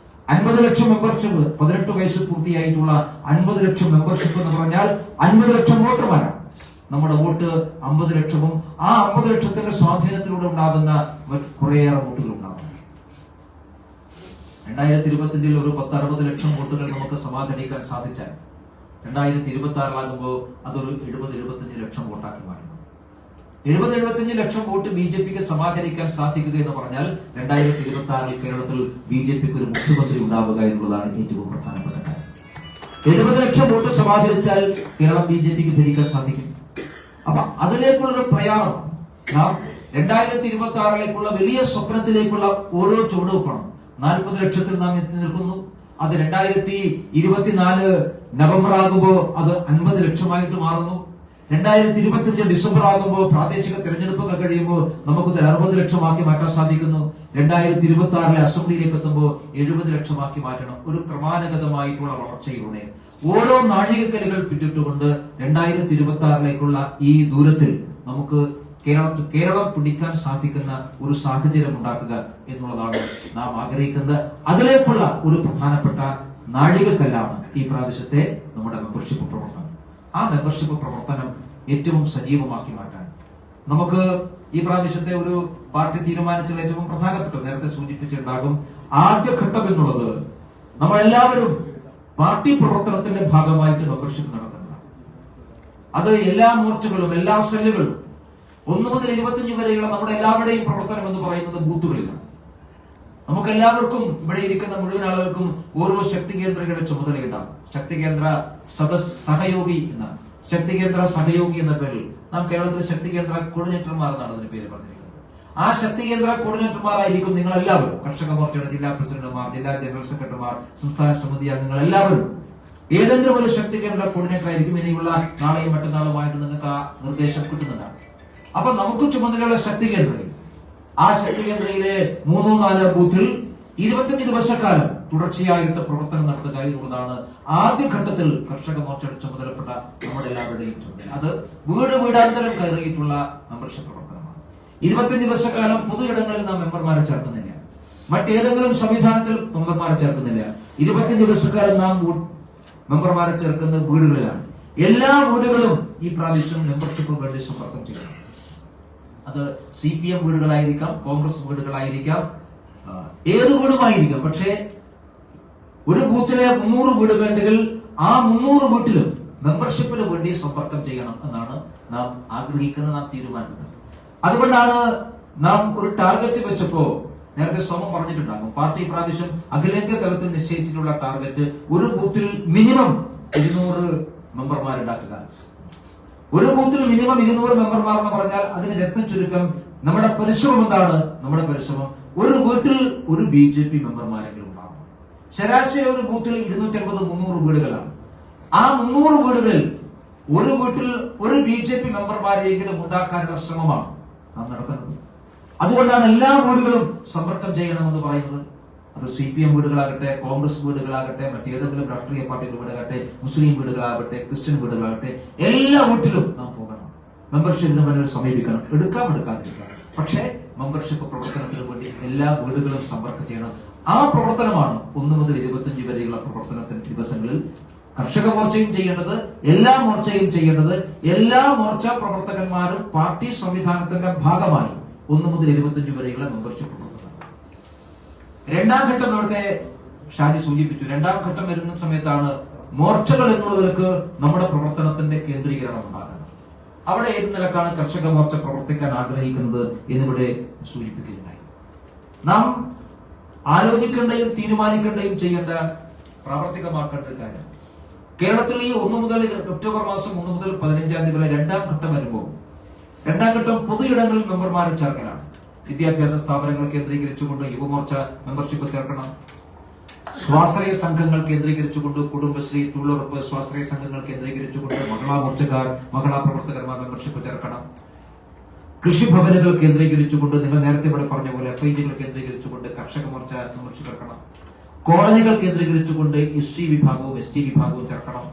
50 ലക്ഷം മെമ്പർഷിപ്പ്, 18 വയസ്സ് പൂർത്തിയായിട്ടുള്ള 50 ലക്ഷം മെമ്പർഷിപ്പ് എന്ന് പറഞ്ഞാൽ 50 ലക്ഷം വോട്ടർമാരാണ്. നമ്മുടെ വോട്ട് 50 ലക്ഷവും ആ 50 ലക്ഷത്തിന്റെ സ്വാധീനത്തിലൂടെ ഉണ്ടാകുന്ന കുറേയേറെ വോട്ടുകൾ ഉണ്ടാകും. 2025 ഒരു 10-60 ലക്ഷം വോട്ടുകൾ നമുക്ക് സമാഹരിക്കാൻ സാധിച്ചാൽ 2026 അതൊരു 70-75 ലക്ഷം വോട്ടാക്കി മാറും. 70-75 ലക്ഷം വോട്ട് BJPക്ക് സമാഹരിക്കാൻ സാധിക്കുക എന്ന് പറഞ്ഞാൽ 2026 കേരളത്തിൽ BJPക്ക് ഒരു മുഖ്യമന്ത്രി ഉണ്ടാവുക എന്നുള്ളതാണ് ഏറ്റവും പ്രധാനപ്പെട്ട കാര്യം. 70 ലക്ഷം വോട്ട് സമാഹരിച്ചാൽ കേരളം BJPക്ക് ഭരിക്കാൻ സാധിക്കും. അപ്പൊ അതിലേക്കുള്ളൊരു പ്രയാണം നാം 2026 വലിയ സ്വപ്നത്തിലേക്കുള്ള ഓരോ ചുവടുവെപ്പണം. 40 ലക്ഷത്തിൽ നാം എത്തി നിൽക്കുന്നു. അത് 2024 നവംബർ ആകുമ്പോൾ അത് 50 ലക്ഷമായിട്ട് മാറുന്നു. 2025 ഡിസംബർ ആകുമ്പോൾ പ്രാദേശിക തെരഞ്ഞെടുപ്പുകൾ കഴിയുമ്പോൾ നമുക്കത് 60 ലക്ഷമാക്കി മാറ്റാൻ സാധിക്കുന്നു. 2026 അസംബ്ലിയിലേക്ക് എത്തുമ്പോൾ 70 ലക്ഷമാക്കി മാറ്റണം. ഒരു ക്രമാനുഗതമായിട്ടുള്ള വളർച്ചയിലൂടെ ഓരോ നാഴികക്കല്ലുകൾ പിന്നിട്ടുകൊണ്ട് 2026 ഈ ദൂരത്തിൽ നമുക്ക് കേരളം പിടിക്കാൻ സാധിക്കുന്ന ഒരു സാഹചര്യം ഉണ്ടാക്കുക എന്നുള്ളതാണ് നാം ആഗ്രഹിക്കുന്നത്. അതിലേക്കുള്ള ഒരു പ്രധാനപ്പെട്ട നാഴികക്കല്ലാണ് ഈ പ്രാവശ്യത്തെ നമ്മുടെ മെമ്പർഷിപ്പ് പ്രവർത്തനം. ആ മെമ്പർഷിപ്പ് പ്രവർത്തനം ഏറ്റവും സജീവമാക്കി മാറ്റാൻ നമുക്ക് ഈ പ്രാവശ്യത്തെ ഒരു പാർട്ടി തീരുമാനിച്ചുള്ള ഏറ്റവും പ്രധാനപ്പെട്ട, നേരത്തെ സൂചിപ്പിച്ചിട്ടുണ്ടാകും, ആദ്യഘട്ടം എന്നുള്ളത് നമ്മളെല്ലാവരും പാർട്ടി പ്രവർത്തനത്തിന്റെ ഭാഗമായിട്ട് മെമ്പർഷിപ്പ് നടത്തുന്നതാണ്. അത് എല്ലാ മോർച്ചകളും എല്ലാ സെല്ലുകളും 1 മുതൽ 25 വരെയുള്ള നമ്മുടെ എല്ലാവരുടെയും പ്രവർത്തനം എന്ന് പറയുന്നത് ബൂത്തുകളിലാണ്. നമുക്ക് എല്ലാവർക്കും ഇവിടെ ഇരിക്കുന്ന മുഴുവൻ ആളുകൾക്കും ഓരോ ശക്തി കേന്ദ്രങ്ങളുടെ ചുമതലയുണ്ടാകും. ശക്തി കേന്ദ്ര സഹയോഗി എന്ന പേരിൽ നാം കേരളത്തിലെ ശക്തി കേന്ദ്ര കോർഡിനേറ്റർമാർ എന്നാണ് അതിന് പേര് പറഞ്ഞിരിക്കുന്നത്. ആ ശക്തി കേന്ദ്ര കോർഡിനേറ്റർമാരായിരിക്കും നിങ്ങൾ എല്ലാവരും. കർഷക മോർച്ചയുടെ ജില്ലാ പ്രസിഡന്റുമാർ, ജില്ലാ ജനറൽ സെക്രട്ടറിമാർ, സംസ്ഥാന സമിതി അംഗങ്ങൾ എല്ലാവരും ഏതെങ്കിലും ഒരു ശക്തി കേന്ദ്ര കോർഡിനേറ്റർ ആയിരിക്കും. ഇനിയുള്ള നാളെയും മറ്റന്നാളുമായിട്ട് നിങ്ങൾക്ക് ആ നിർദ്ദേശം കിട്ടുന്നതാണ്. അപ്പൊ നമുക്ക് ചുമതലയുള്ള ശക്തി കേന്ദ്രയിൽ, ആ ശക്തി കേന്ദ്രയിലെ 3-4 ബൂത്തിൽ 25 ദിവസക്കാലം തുടർച്ചയായിട്ട് പ്രവർത്തനം നടത്തുക എന്നുള്ളതാണ് ആദ്യഘട്ടത്തിൽ കർഷക മോർച്ചയുടെ ചുമതലപ്പെട്ട നമ്മുടെ എല്ലാവരുടെയും ചുമതല. അത് വീടാന്തരം കയറിയിട്ടുള്ള മെമ്പർഷിപ്പ് പ്രവർത്തനമാണ്. 25 ദിവസക്കാലം പൊതു ഇടങ്ങളിൽ നാം മെമ്പർമാരെ ചേർക്കുന്നില്ല, മറ്റേതെങ്കിലും സംവിധാനത്തിൽ മെമ്പർമാരെ ചേർക്കുന്നില്ല. 25 ദിവസക്കാലം നാം മെമ്പർമാരെ ചേർക്കുന്നത് വീടുകളിലാണ്. എല്ലാ വീടുകളും ഈ പ്രാവശ്യം മെമ്പർഷിപ്പ് വേണ്ടി സമ്പർക്കം ചെയ്യണം. അത് CPM വീടുകളായിരിക്കാം, കോൺഗ്രസ് വീടുകളായിരിക്കാം, ഏത് വീടുമായിരിക്കാം. പക്ഷേ ഒരു ബൂത്തിലെ 300 വീടുകളുണ്ടെങ്കിൽ ആ 300 വീട്ടിലും മെമ്പർഷിപ്പിന് വേണ്ടി സമ്പർക്കം ചെയ്യണം എന്നാണ് നാം ആഗ്രഹിക്കുന്നത്, നാം തീരുമാനിക്കുന്നത്. അതുകൊണ്ടാണ് നാം ഒരു ടാർഗറ്റ് വെച്ചപ്പോ, നേരത്തെ സോമം പറഞ്ഞിട്ടുണ്ടാകും, പാർട്ടി പ്രാവശ്യം അഖിലേന്ത്യാ തലത്തിൽ നിശ്ചയിച്ചിട്ടുള്ള ടാർഗറ്റ് ഒരു ബൂത്തിൽ മിനിമം 200 മെമ്പർമാരുണ്ടാക്കുക. ഒരു ബൂത്തിൽ മിനിമം 200 മെമ്പർമാർ എന്ന് പറഞ്ഞാൽ അതിന് രത്നം ചുരുക്കം നമ്മുടെ പരിശ്രമം എന്താണ്? നമ്മുടെ പരിശ്രമം ഒരു വീട്ടിൽ ഒരു BJP മെമ്പർമാരെങ്കിലും ഉണ്ടാകും. ശരാശരി ഒരു ബൂത്തിൽ 250-300 വീടുകളാണ്. ആ 300 വീടുകളിൽ ഒരു വീട്ടിൽ ഒരു BJP മെമ്പർമാരെയെങ്കിലും ഉണ്ടാക്കാനുള്ള ശ്രമമാണ് നാം നടത്തുന്നത്. അതുകൊണ്ടാണ് എല്ലാ വീടുകളും സമ്പർക്കം ചെയ്യണമെന്ന് പറയുന്നത്. അത് CPM വീടുകളാകട്ടെ, കോൺഗ്രസ് വീടുകളാകട്ടെ, മറ്റേതെങ്കിലും രാഷ്ട്രീയ പാർട്ടിയുടെ വീടുകളാകട്ടെ, മുസ്ലിം വീടുകളാകട്ടെ, ക്രിസ്ത്യൻ വീടുകളാകട്ടെ, എല്ലാ വീട്ടിലും നാം പോകണം. മെമ്പർഷിപ്പിന് വേണ്ടി സമീപിക്കണം. എടുക്കാതിരിക്കാം. പക്ഷേ മെമ്പർഷിപ്പ് പ്രവർത്തനത്തിന് വേണ്ടി എല്ലാ വീടുകളും സമ്പർക്കം ചെയ്യണം. ആ പ്രവർത്തനമാണ് 1 മുതൽ 25 വരെയുള്ള പ്രവർത്തനത്തിന്റെ ദിവസങ്ങളിൽ കർഷക മോർച്ചയും ചെയ്യേണ്ടത്, എല്ലാ മോർച്ചയും ചെയ്യേണ്ടത്. എല്ലാ മോർച്ച പ്രവർത്തകന്മാരും പാർട്ടി സംവിധാനത്തിന്റെ ഭാഗമായി 1 മുതൽ 25 വരെയുള്ള മെമ്പർഷിപ്പ് പ്രവർത്തനം. രണ്ടാം ഘട്ടം ഇവിടുത്തെ ഷാജി സൂചിപ്പിച്ചു. രണ്ടാം ഘട്ടം വരുന്ന സമയത്താണ് മോർച്ചകൾ എന്നുള്ളവർക്ക് നമ്മുടെ പ്രവർത്തനത്തിന്റെ കേന്ദ്രീകരണം ഉണ്ടാകുന്നത്. അവിടെ ഏത് നിലക്കാണ് കർഷക മോർച്ച പ്രവർത്തിക്കാൻ ആഗ്രഹിക്കുന്നത് എന്നിവിടെ സൂചിപ്പിക്കുകയുണ്ടായി. നാം ആലോചിക്കേണ്ടയും തീരുമാനിക്കേണ്ടയും ചെയ്യേണ്ട, പ്രാവർത്തികമാക്കേണ്ട കാര്യം, കേരളത്തിൽ ഈ ഒക്ടോബർ മാസം 1 മുതൽ 15 തീയതി വരെ രണ്ടാം ഘട്ടം വരുമ്പോൾ, രണ്ടാം ഘട്ടം പൊതുയിടങ്ങളിൽ മെമ്പർമാരെ ചേർക്കലാണ്. വിദ്യാഭ്യാസ സ്ഥാപനങ്ങൾ കേന്ദ്രീകരിച്ചുകൊണ്ട് യുവമോർച്ച മെമ്പർഷിപ്പ് ചേർക്കണം. സ്വാശ്രയ സംഘങ്ങൾ കേന്ദ്രീകരിച്ചുകൊണ്ട് കുടുംബശ്രീ, തൊഴിലുറപ്പ്, സ്വാശ്രയ സംഘങ്ങൾ കേന്ദ്രീകരിച്ചുകൊണ്ട് മഹിളാ പ്രവർത്തകന്മാർ മെമ്പർഷിപ്പ് ചേർക്കണം. കൃഷിഭവനുകൾ കേന്ദ്രീകരിച്ചുകൊണ്ട്, നിങ്ങൾ നേരത്തെ ഇവിടെ പറഞ്ഞ പോലെ FIGകൾ കേന്ദ്രീകരിച്ചുകൊണ്ട് കർഷക മോർച്ച മെമ്പർഷിപ്പ് ചേർക്കണം. കോളനികൾ കേന്ദ്രീകരിച്ചുകൊണ്ട് SC വിഭാഗവും ST വിഭാഗവും ചേർക്കണം.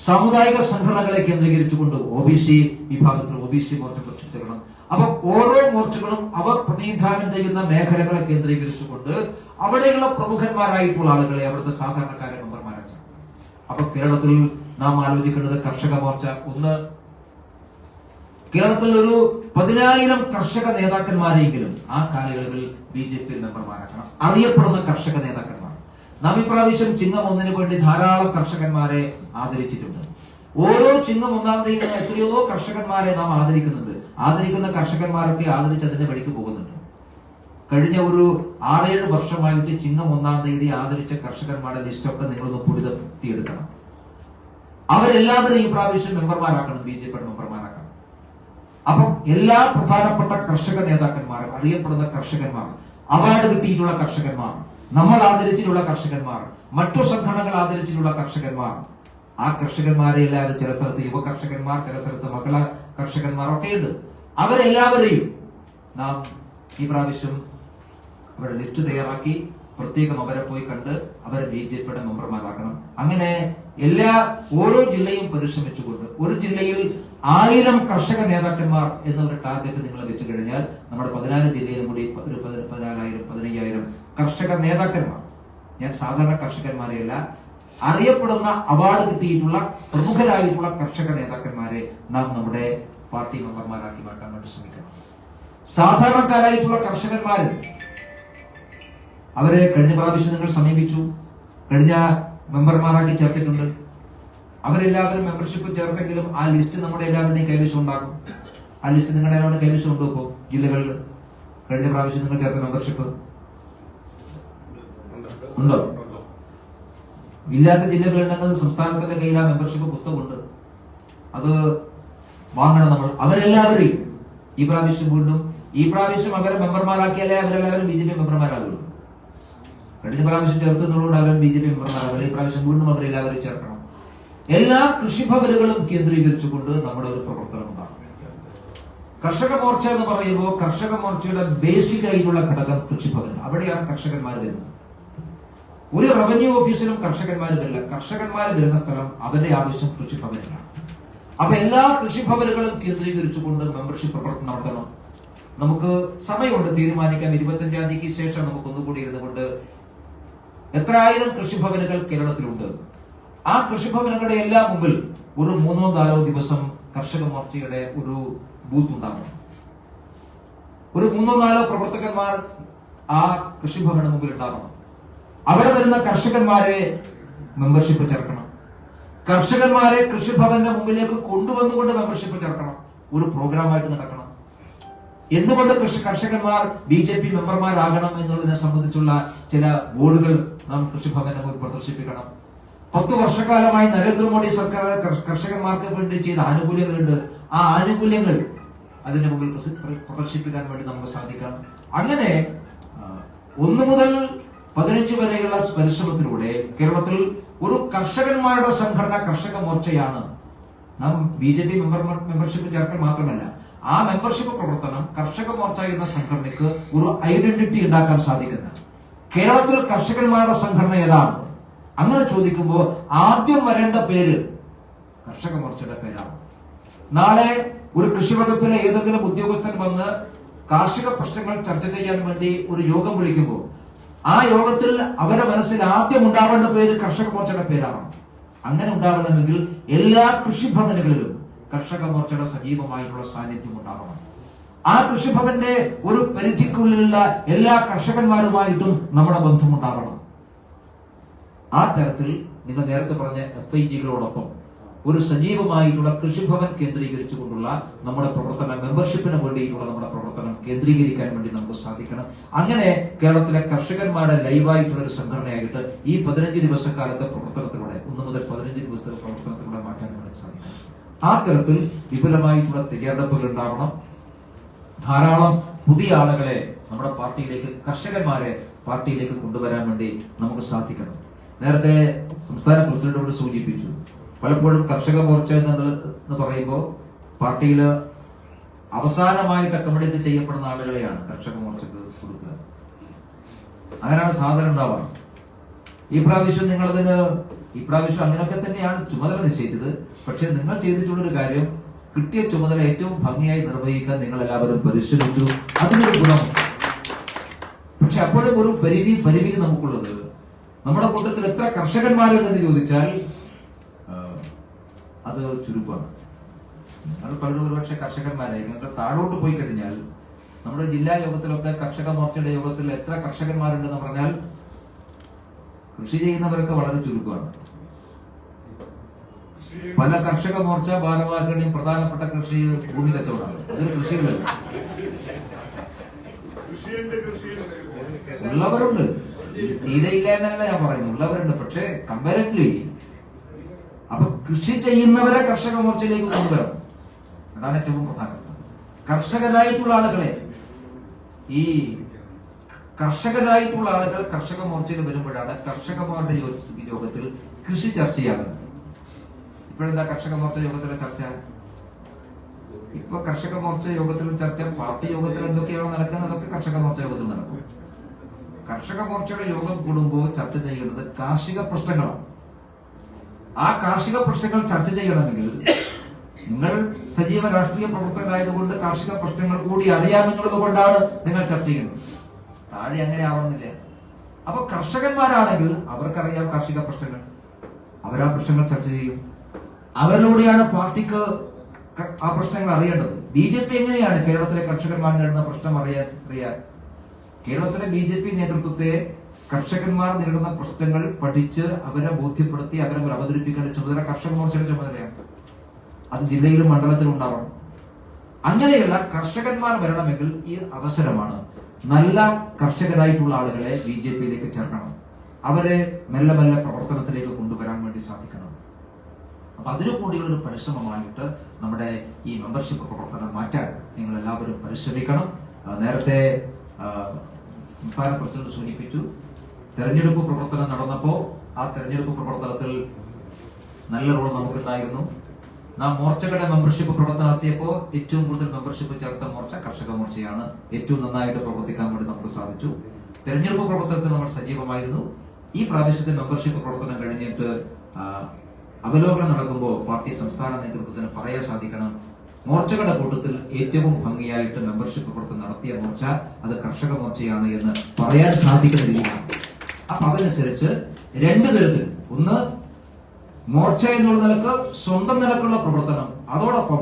സാമുദായിക സംഘടനകളെ കേന്ദ്രീകരിച്ചുകൊണ്ട് OBC വിഭാഗത്തിൽ OBC മോർച്ച മെമ്പർഷിപ്പ് ചേർക്കണം. അപ്പൊ ഓരോ മോർച്ചകളും അവർ പ്രതിനിധാനം ചെയ്യുന്ന മേഖലകളെ കേന്ദ്രീകരിച്ചുകൊണ്ട് അവിടെയുള്ള പ്രമുഖന്മാരായിട്ടുള്ള ആളുകളെ, അവിടുത്തെ സാധാരണക്കാരെ മെമ്പർമാരാണ്. അപ്പൊ കേരളത്തിൽ നാം ആലോചിക്കേണ്ടത് കർഷക മോർച്ച ഒന്ന്, കേരളത്തിൽ ഒരു 10,000 കർഷക നേതാക്കന്മാരെങ്കിലും ആ കാലയളവിൽ BJP മെമ്പർമാരാക്കണം. അറിയപ്പെടുന്ന കർഷക നേതാക്കന്മാർ. നാം ഇപ്രാവശ്യം ചിങ്ങം 1 വേണ്ടി ധാരാളം കർഷകന്മാരെ ആദരിച്ചിട്ടുണ്ട്. ഓരോ ചിങ്ങം 1-ാം തീയതി എത്രയോ കർഷകന്മാരെ നാം ആദരിക്കുന്നുണ്ട്. ആദരിക്കുന്ന കർഷകന്മാരൊക്കെ ആദരിച്ച് അതിന്റെ വഴിക്ക് പോകുന്നുണ്ട്. കഴിഞ്ഞ ഒരു 6-7 വർഷമായിട്ട് ചിങ്ങം 1-ാം തീയതി ആദരിച്ച കർഷകന്മാരുടെ ലിസ്റ്റൊക്കെ നിങ്ങളൊന്ന് പൊടിതട്ടിയെടുക്കണം. അവരെല്ലാവരും ഈ പ്രാവശ്യം മെമ്പർമാരാക്കണം, BJP മെമ്പർമാരാക്കണം. അപ്പം എല്ലാ പ്രധാനപ്പെട്ട കർഷക നേതാക്കന്മാരും, അറിയപ്പെടുന്ന കർഷകന്മാർ, അവാർഡ് കിട്ടിയിട്ടുള്ള കർഷകന്മാർ, നമ്മൾ ആദരിച്ചിട്ടുള്ള കർഷകന്മാർ, മറ്റു സംഘടനകൾ ആദരിച്ചിട്ടുള്ള കർഷകന്മാർ, ആ കർഷകന്മാരെ എല്ലാവരും ചില സ്ഥലത്ത് യുവ കർഷകന്മാർ, ചില സ്ഥലത്ത് മക്കള കർഷകന്മാർ ഒക്കെയുണ്ട്. അവരെല്ലാവരെയും നാം ഈ പ്രാവശ്യം അവരുടെ ലിസ്റ്റ് തയ്യാറാക്കി പ്രത്യേകം അവരെ പോയി കണ്ട് അവരെ BJPയുടെ മെമ്പർമാരാക്കണം. അങ്ങനെ ഓരോ ജില്ലയും പരിശ്രമിച്ചുകൊണ്ട് ഒരു ജില്ലയിൽ 1000 കർഷക നേതാക്കന്മാർ എന്നൊരു ടാർഗറ്റ് നിങ്ങൾ വെച്ചു കഴിഞ്ഞാൽ നമ്മുടെ 14 ജില്ലയിലും കൂടി ഒരു 14,000 15,000 കർഷക നേതാക്കന്മാർ, ഞാൻ സാധാരണ കർഷകന്മാരെയല്ല, അറിയപ്പെടുന്ന അവാർഡ് കിട്ടിയിട്ടുള്ള പ്രമുഖരായിട്ടുള്ള കർഷക നേതാക്കന്മാരെ നാം നമ്മുടെ പാർട്ടി മെമ്പർമാരാക്കി മാറ്റാൻ വേണ്ടി ശ്രമിക്കണം. സാധാരണക്കാരായിട്ടുള്ള കർഷകന്മാര് അവരെ കഴിഞ്ഞ പ്രാവശ്യം നിങ്ങൾ സമീപിച്ചു, കഴിഞ്ഞ മെമ്പർമാരാക്കി ചേർത്തിട്ടുണ്ട്. അവരെല്ലാവരും മെമ്പർഷിപ്പ് ചേർത്തെങ്കിലും ആ ലിസ്റ്റ് നമ്മുടെ എല്ലാവരുടെയും കൈവശം ഉണ്ടാകും. ആ ലിസ്റ്റ് നിങ്ങളുടെ എല്ലാവരുടെ കൈവശം ഉണ്ടോ? ഇപ്പോൾ ജില്ലകളിൽ കഴിഞ്ഞ പ്രാവശ്യം നിങ്ങൾ ചേർത്ത മെമ്പർഷിപ്പ് ഉണ്ടോ? ഇല്ലാത്ത ജില്ലകളുണ്ടെങ്കിൽ സംസ്ഥാനത്തിന്റെ കയ്യിൽ ആ മെമ്പർഷിപ്പ് പുസ്തകമുണ്ട്, അത് വാങ്ങണം നമ്മൾ. അവരെല്ലാവരെയും ഈ പ്രാവശ്യം അവരെ മെമ്പർമാരാക്കിയാലേ അവരെല്ലാവരും BJP മെമ്പർമാരാകുള്ളൂ. കഴിഞ്ഞ പ്രാവശ്യം ചേർത്തുന്നതുകൊണ്ട് അവർ BJP മെമ്പർമാരാകില്ല. ഈ പ്രാവശ്യം വീണ്ടും അവരെല്ലാവരും ചേർക്കണം. എല്ലാ കൃഷിഭവനുകളും കേന്ദ്രീകരിച്ചുകൊണ്ട് നമ്മുടെ ഒരു പ്രവർത്തനം ഉണ്ടാകും. കർഷക മോർച്ച എന്ന് പറയുമ്പോൾ കർഷക മോർച്ചയുടെ ബേസിക് ആയിട്ടുള്ള ഘടകം കൃഷിഭവൻ. അവിടെയാണ് കർഷകന്മാർ വരുന്നത്. ഒരു റവന്യൂ ഓഫീസിലും കർഷകന്മാർ വരില്ല. കർഷകന്മാർ വരുന്ന സ്ഥലം അവരുടെ ആവശ്യം കൃഷിഭവനിലാണ്. അപ്പൊ എല്ലാ കൃഷിഭവനുകളും കേന്ദ്രീകരിച്ചുകൊണ്ട് മെമ്പർഷിപ്പ് പ്രവർത്തനം നടത്തണം. നമുക്ക് സമയമുണ്ട് തീരുമാനിക്കാം. 25-ാം തീയതിക്ക് ശേഷം നമുക്ക് ഒന്നുകൂടി ഇരുന്നുകൊണ്ട് എത്ര ആയിരം കൃഷിഭവനുകൾ കേരളത്തിലുണ്ട്, ആ കൃഷിഭവനുകളുടെ എല്ലാം മുമ്പിൽ ഒരു 3-4 ദിവസം കർഷക മോർച്ചയുടെ ഒരു ബൂത്ത് ഉണ്ടാകണം. ഒരു 3-4 പ്രവർത്തകന്മാർ ആ കൃഷിഭവന് മുമ്പിൽ ഉണ്ടാകണം. അവിടെ വരുന്ന കർഷകന്മാരെ മെമ്പർഷിപ്പ് ചേർക്കണം. കർഷകന്മാരെ കൃഷിഭവന്റെ മുമ്പിലേക്ക് കൊണ്ടുവന്നുകൊണ്ട് മെമ്പർഷിപ്പ് ചേർക്കണം. ഒരു പ്രോഗ്രാമായിട്ട് നടക്കണം. എന്തുകൊണ്ട് കർഷകന്മാർ BJP മെമ്പർമാരാകണം എന്നുള്ളതിനെ സംബന്ധിച്ചുള്ള ചില ബോർഡുകൾ നാം കൃഷിഭവന്റെ മുമ്പിൽ പ്രദർശിപ്പിക്കണം. 10 വർഷക്കാലമായി നരേന്ദ്രമോദി സർക്കാർ കർഷകന്മാർക്ക് വേണ്ടി ചെയ്ത ആനുകൂല്യങ്ങളുണ്ട്. ആ ആനുകൂല്യങ്ങൾ അതിന്റെ മുമ്പിൽ പ്രദർശിപ്പിക്കാൻ വേണ്ടി നമുക്ക് സാധിക്കണം. അങ്ങനെ 1 മുതൽ 15 വരെയുള്ള പരിശ്രമത്തിലൂടെ കേരളത്തിൽ ഒരു കർഷകന്മാരുടെ സംഘടന കർഷക മോർച്ചയാണ്. നാം BJP മെമ്പർഷിപ്പ് ചേർക്കൽ മാത്രമല്ല, ആ മെമ്പർഷിപ്പ് പ്രവർത്തനം കർഷക മോർച്ച എന്ന സംഘടനയ്ക്ക് ഒരു ഐഡന്റിറ്റി ഉണ്ടാക്കാൻ സാധിക്കുന്ന കേരളത്തിൽ കർഷകന്മാരുടെ സംഘടന ഏതാണ് അങ്ങനെ ചോദിക്കുമ്പോൾ ആദ്യം വരേണ്ട പേര് കർഷക മോർച്ചയുടെ പേരാണ്. നാളെ ഒരു കൃഷി വകുപ്പിലെ ഏതെങ്കിലും ഉദ്യോഗസ്ഥൻ വന്ന് കാർഷിക പ്രശ്നങ്ങൾ ചർച്ച ചെയ്യാൻ വേണ്ടി ഒരു യോഗം വിളിക്കുമ്പോൾ ആ യോഗത്തിൽ അവരുടെ മനസ്സിൽ ആദ്യം ഉണ്ടാവേണ്ട പേര് കർഷക മോർച്ചയുടെ പേരാണ്. അങ്ങനെ ഉണ്ടാവണമെങ്കിൽ എല്ലാ കൃഷിഭവനുകളിലും കർഷക മോർച്ചയുടെ സജീവമായിട്ടുള്ള സാന്നിധ്യം ഉണ്ടാവണം. ആ കൃഷിഭവന്റെ ഒരു പരിധിക്കുള്ളിലുള്ള എല്ലാ കർഷകന്മാരുമായിട്ടും നമ്മുടെ ബന്ധമുണ്ടാവണം. ആ തരത്തിൽ നിങ്ങൾ നേരത്തെ പറഞ്ഞ FIGകളോടൊപ്പം ഒരു സജീവമായിട്ടുള്ള കൃഷിഭവൻ കേന്ദ്രീകരിച്ചുകൊണ്ടുള്ള നമ്മുടെ പ്രവർത്തനം, മെമ്പർഷിപ്പിന് വേണ്ടിയിട്ടുള്ള നമ്മുടെ പ്രവർത്തനം കേന്ദ്രീകരിക്കാൻ വേണ്ടി നമുക്ക് സാധിക്കണം. അങ്ങനെ കേരളത്തിലെ കർഷകന്മാരുടെ ലൈവായിട്ടുള്ള ഒരു സംഘടനയായിട്ട് ഈ 15 ദിവസക്കാലത്തെ പ്രവർത്തനത്തിലൂടെ 1 മുതൽ 15 ദിവസത്തെ പ്രവർത്തനത്തിലൂടെ മാറ്റാൻ വേണ്ടി സാധിക്കണം. ആ തരത്തിൽ വിപുലമായിട്ടുള്ള തയ്യാറെടുപ്പുകൾ ഉണ്ടാവണം. ധാരാളം പുതിയ ആളുകളെ നമ്മുടെ പാർട്ടിയിലേക്ക്, കർഷകന്മാരെ പാർട്ടിയിലേക്ക് കൊണ്ടുവരാൻ വേണ്ടി നമുക്ക് സാധിക്കണം. നേരത്തെ സംസ്ഥാന പ്രസിഡന്റോട് സൂചിപ്പിച്ചു, പലപ്പോഴും കർഷക മോർച്ച എന്ന് പറയുമ്പോൾ പാർട്ടിയിൽ അവസാനമായിട്ട് അക്കോമഡേറ്റ് ചെയ്യപ്പെടുന്ന ആളുകളെയാണ് കർഷക മോർച്ചക്ക് കൊടുക്കുക. അങ്ങനെയാണ് സാധനം ഉണ്ടാവുക. ഈ പ്രാവശ്യം അങ്ങനെയൊക്കെ തന്നെയാണ് ചുമതല നിശ്ചയിച്ചത്. പക്ഷെ നിങ്ങൾ ചെയ്തിട്ടുള്ളൊരു കാര്യം, കിട്ടിയ ചുമതല ഏറ്റവും ഭംഗിയായി നിർവഹിക്കാൻ നിങ്ങൾ എല്ലാവരും പരിശ്രമിച്ചു. അതിനൊരു ഗുണം. പക്ഷെ അപ്പോഴും ഒരു പരിമിതി നമുക്കുള്ളത്, നമ്മുടെ കൂട്ടത്തിൽ എത്ര കർഷകന്മാരുണ്ടെന്ന് ചോദിച്ചാൽ അത് ചുരുക്കമാണ്. നിങ്ങൾ പലരും ഒരുപക്ഷെ കർഷകന്മാരായി. നിങ്ങൾ താഴോട്ട് പോയി കഴിഞ്ഞാൽ നമ്മുടെ ജില്ലാ യോഗത്തിലൊക്കെ കർഷക മോർച്ചയുടെ യോഗത്തിൽ എത്ര കർഷകന്മാരുണ്ടെന്ന് പറഞ്ഞാൽ കൃഷി ചെയ്യുന്നവരൊക്കെ വളരെ ചുരുക്കമാണ്. പല കർഷക മോർച്ച ഭാരവാഹികളുടെയും പ്രധാനപ്പെട്ട കൃഷി ഭൂമി കച്ചവടമാണ്. അതൊരു കൃഷികളല്ല. ഉള്ളവരുണ്ട്, തീരെയില്ല എന്നല്ല ഞാൻ പറയുന്നു, ഉള്ളവരുണ്ട്. പക്ഷെ കമ്പാരിറ്റീവ്ലി അപ്പൊ കൃഷി ചെയ്യുന്നവരെ കർഷക മോർച്ചയിലേക്ക് കൊണ്ടുവരണം. അതാണ് ഏറ്റവും പ്രധാനപ്പെട്ട. കർഷകരായിട്ടുള്ള ആളുകളെ, ഈ കർഷകരായിട്ടുള്ള ആളുകൾ കർഷക മോർച്ചയിൽ വരുമ്പോഴാണ് കർഷകന്മാരുടെ യോഗത്തിൽ കൃഷി ചർച്ച ചെയ്യാറുണ്ട്. ഇപ്പോഴെന്താ കർഷക മോർച്ച യോഗത്തിലെ ചർച്ച? ഇപ്പൊ കർഷക മോർച്ച യോഗത്തിലും ചർച്ച, പാർട്ടി യോഗത്തിൽ എന്തൊക്കെയാണോ നടക്കുന്നതൊക്കെ കർഷക മോർച്ച യോഗത്തിൽ നടക്കും. കർഷക മോർച്ചയുടെ യോഗം കൂടുമ്പോൾ ചർച്ച ചെയ്യേണ്ടത് കാർഷിക പ്രശ്നങ്ങളാണ്. ആ കാർഷിക പ്രശ്നങ്ങൾ ചർച്ച ചെയ്യണമെങ്കിൽ നിങ്ങൾ സജീവ രാഷ്ട്രീയ പ്രവർത്തകരായതുകൊണ്ട് കാർഷിക പ്രശ്നങ്ങൾ കൂടി അറിയാമെന്നുള്ളത് കൊണ്ടാണ് നിങ്ങൾ ചർച്ച ചെയ്യുന്നത്. താഴെ അങ്ങനെ ആവണമെന്നില്ല. അപ്പൊ കർഷകന്മാരാണെങ്കിൽ അവർക്കറിയാം കാർഷിക പ്രശ്നങ്ങൾ, അവരാ പ്രശ്നങ്ങൾ ചർച്ച ചെയ്യും. അവരിലൂടെയാണ് പാർട്ടിക്ക് ആ പ്രശ്നങ്ങൾ അറിയേണ്ടത്. BJP എങ്ങനെയാണ് കേരളത്തിലെ കർഷകന്മാർ നേരിടുന്ന പ്രശ്നം അറിയാൻ? കേരളത്തിലെ BJP നേതൃത്വത്തെ കർഷകന്മാർ നേരിടുന്ന പ്രശ്നങ്ങൾ പഠിച്ച് അവരെ ബോധ്യപ്പെടുത്തി അവരെ അവതരിപ്പിക്കേണ്ട ചുമതല കർഷക മോർച്ചയുടെ ചുമതലയാണ്. അത് ജില്ലയിലും മണ്ഡലത്തിലും ഉണ്ടാവണം. അങ്ങനെയുള്ള കർഷകന്മാർ വരണമെങ്കിൽ ഈ അവസരമാണ്. നല്ല കർഷകരായിട്ടുള്ള ആളുകളെ BJPയിലേക്ക് ചേർക്കണം. അവരെ മെല്ലെ മെല്ലെ പ്രവർത്തനത്തിലേക്ക് കൊണ്ടുവരാൻ വേണ്ടി സാധിക്കണം. അപ്പൊ അതിനു കൂടിയുള്ള ഒരു പരിശ്രമമായിട്ട് നമ്മുടെ ഈ മെമ്പർഷിപ്പ് പ്രവർത്തനം മാറ്റാൻ നിങ്ങൾ എല്ലാവരും പരിശ്രമിക്കണം. നേരത്തെ സംസ്ഥാന പ്രസിഡന്റ് സൂചിപ്പിച്ചു, തെരഞ്ഞെടുപ്പ് പ്രവർത്തനം നടന്നപ്പോ ആ തെരഞ്ഞെടുപ്പ് പ്രവർത്തനത്തിൽ നല്ല റോൾ നമുക്കുണ്ടായിരുന്നു. നാം മോർച്ചകളുടെ മെമ്പർഷിപ്പ് പ്രവർത്തനം നടത്തിയപ്പോൾ ഏറ്റവും കൂടുതൽ മെമ്പർഷിപ്പ് ചേർത്ത മോർച്ച കർഷക മോർച്ചയാണ്. ഏറ്റവും നന്നായിട്ട് പ്രവർത്തിക്കാൻ വേണ്ടി നമുക്ക് സാധിച്ചു. തെരഞ്ഞെടുപ്പ് പ്രവർത്തനത്തിൽ നമ്മൾ സജീവമായിരുന്നു. ഈ പ്രാവശ്യത്തെ മെമ്പർഷിപ്പ് പ്രവർത്തനം കഴിഞ്ഞിട്ട് അവലോകനം നടക്കുമ്പോൾ പാർട്ടി സംസ്ഥാന നേതൃത്വത്തിന് പറയാൻ സാധിക്കണം, മോർച്ചകളുടെ കൂട്ടത്തിൽ ഏറ്റവും ഭംഗിയായിട്ട് മെമ്പർഷിപ്പ് പ്രവർത്തനം നടത്തിയ മോർച്ച അത് കർഷക മോർച്ചയാണ് എന്ന് പറയാൻ സാധിക്കുന്ന രീതിയാണ്. അപ്പൊ അതനുസരിച്ച് രണ്ടു തരത്തിൽ, ഒന്ന് മോർച്ച എന്നുള്ള നിലക്ക് സ്വന്തം നിലക്കുള്ള പ്രവർത്തനം, അതോടൊപ്പം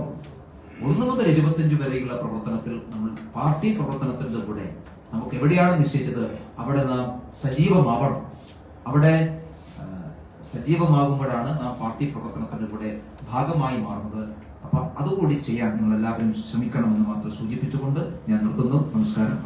1 മുതൽ 25 വരെയുള്ള പ്രവർത്തനത്തിൽ നമ്മൾ പാർട്ടി പ്രവർത്തനത്തിന്റെ കൂടെ നമുക്ക് എവിടെയാണ് നിശ്ചയിച്ചത് അവിടെ നാം സജീവമാവണം. അവിടെ സജീവമാകുമ്പോഴാണ് നാം പാർട്ടി പ്രവർത്തനത്തിന്റെ കൂടെ ഭാഗമായി മാറുന്നത്. അപ്പൊ അതുകൂടി ചെയ്യാൻ നിങ്ങൾ എല്ലാവരും ശ്രമിക്കണമെന്ന് മാത്രം സൂചിപ്പിച്ചുകൊണ്ട് ഞാൻ നിർത്തുന്നു. നമസ്കാരം.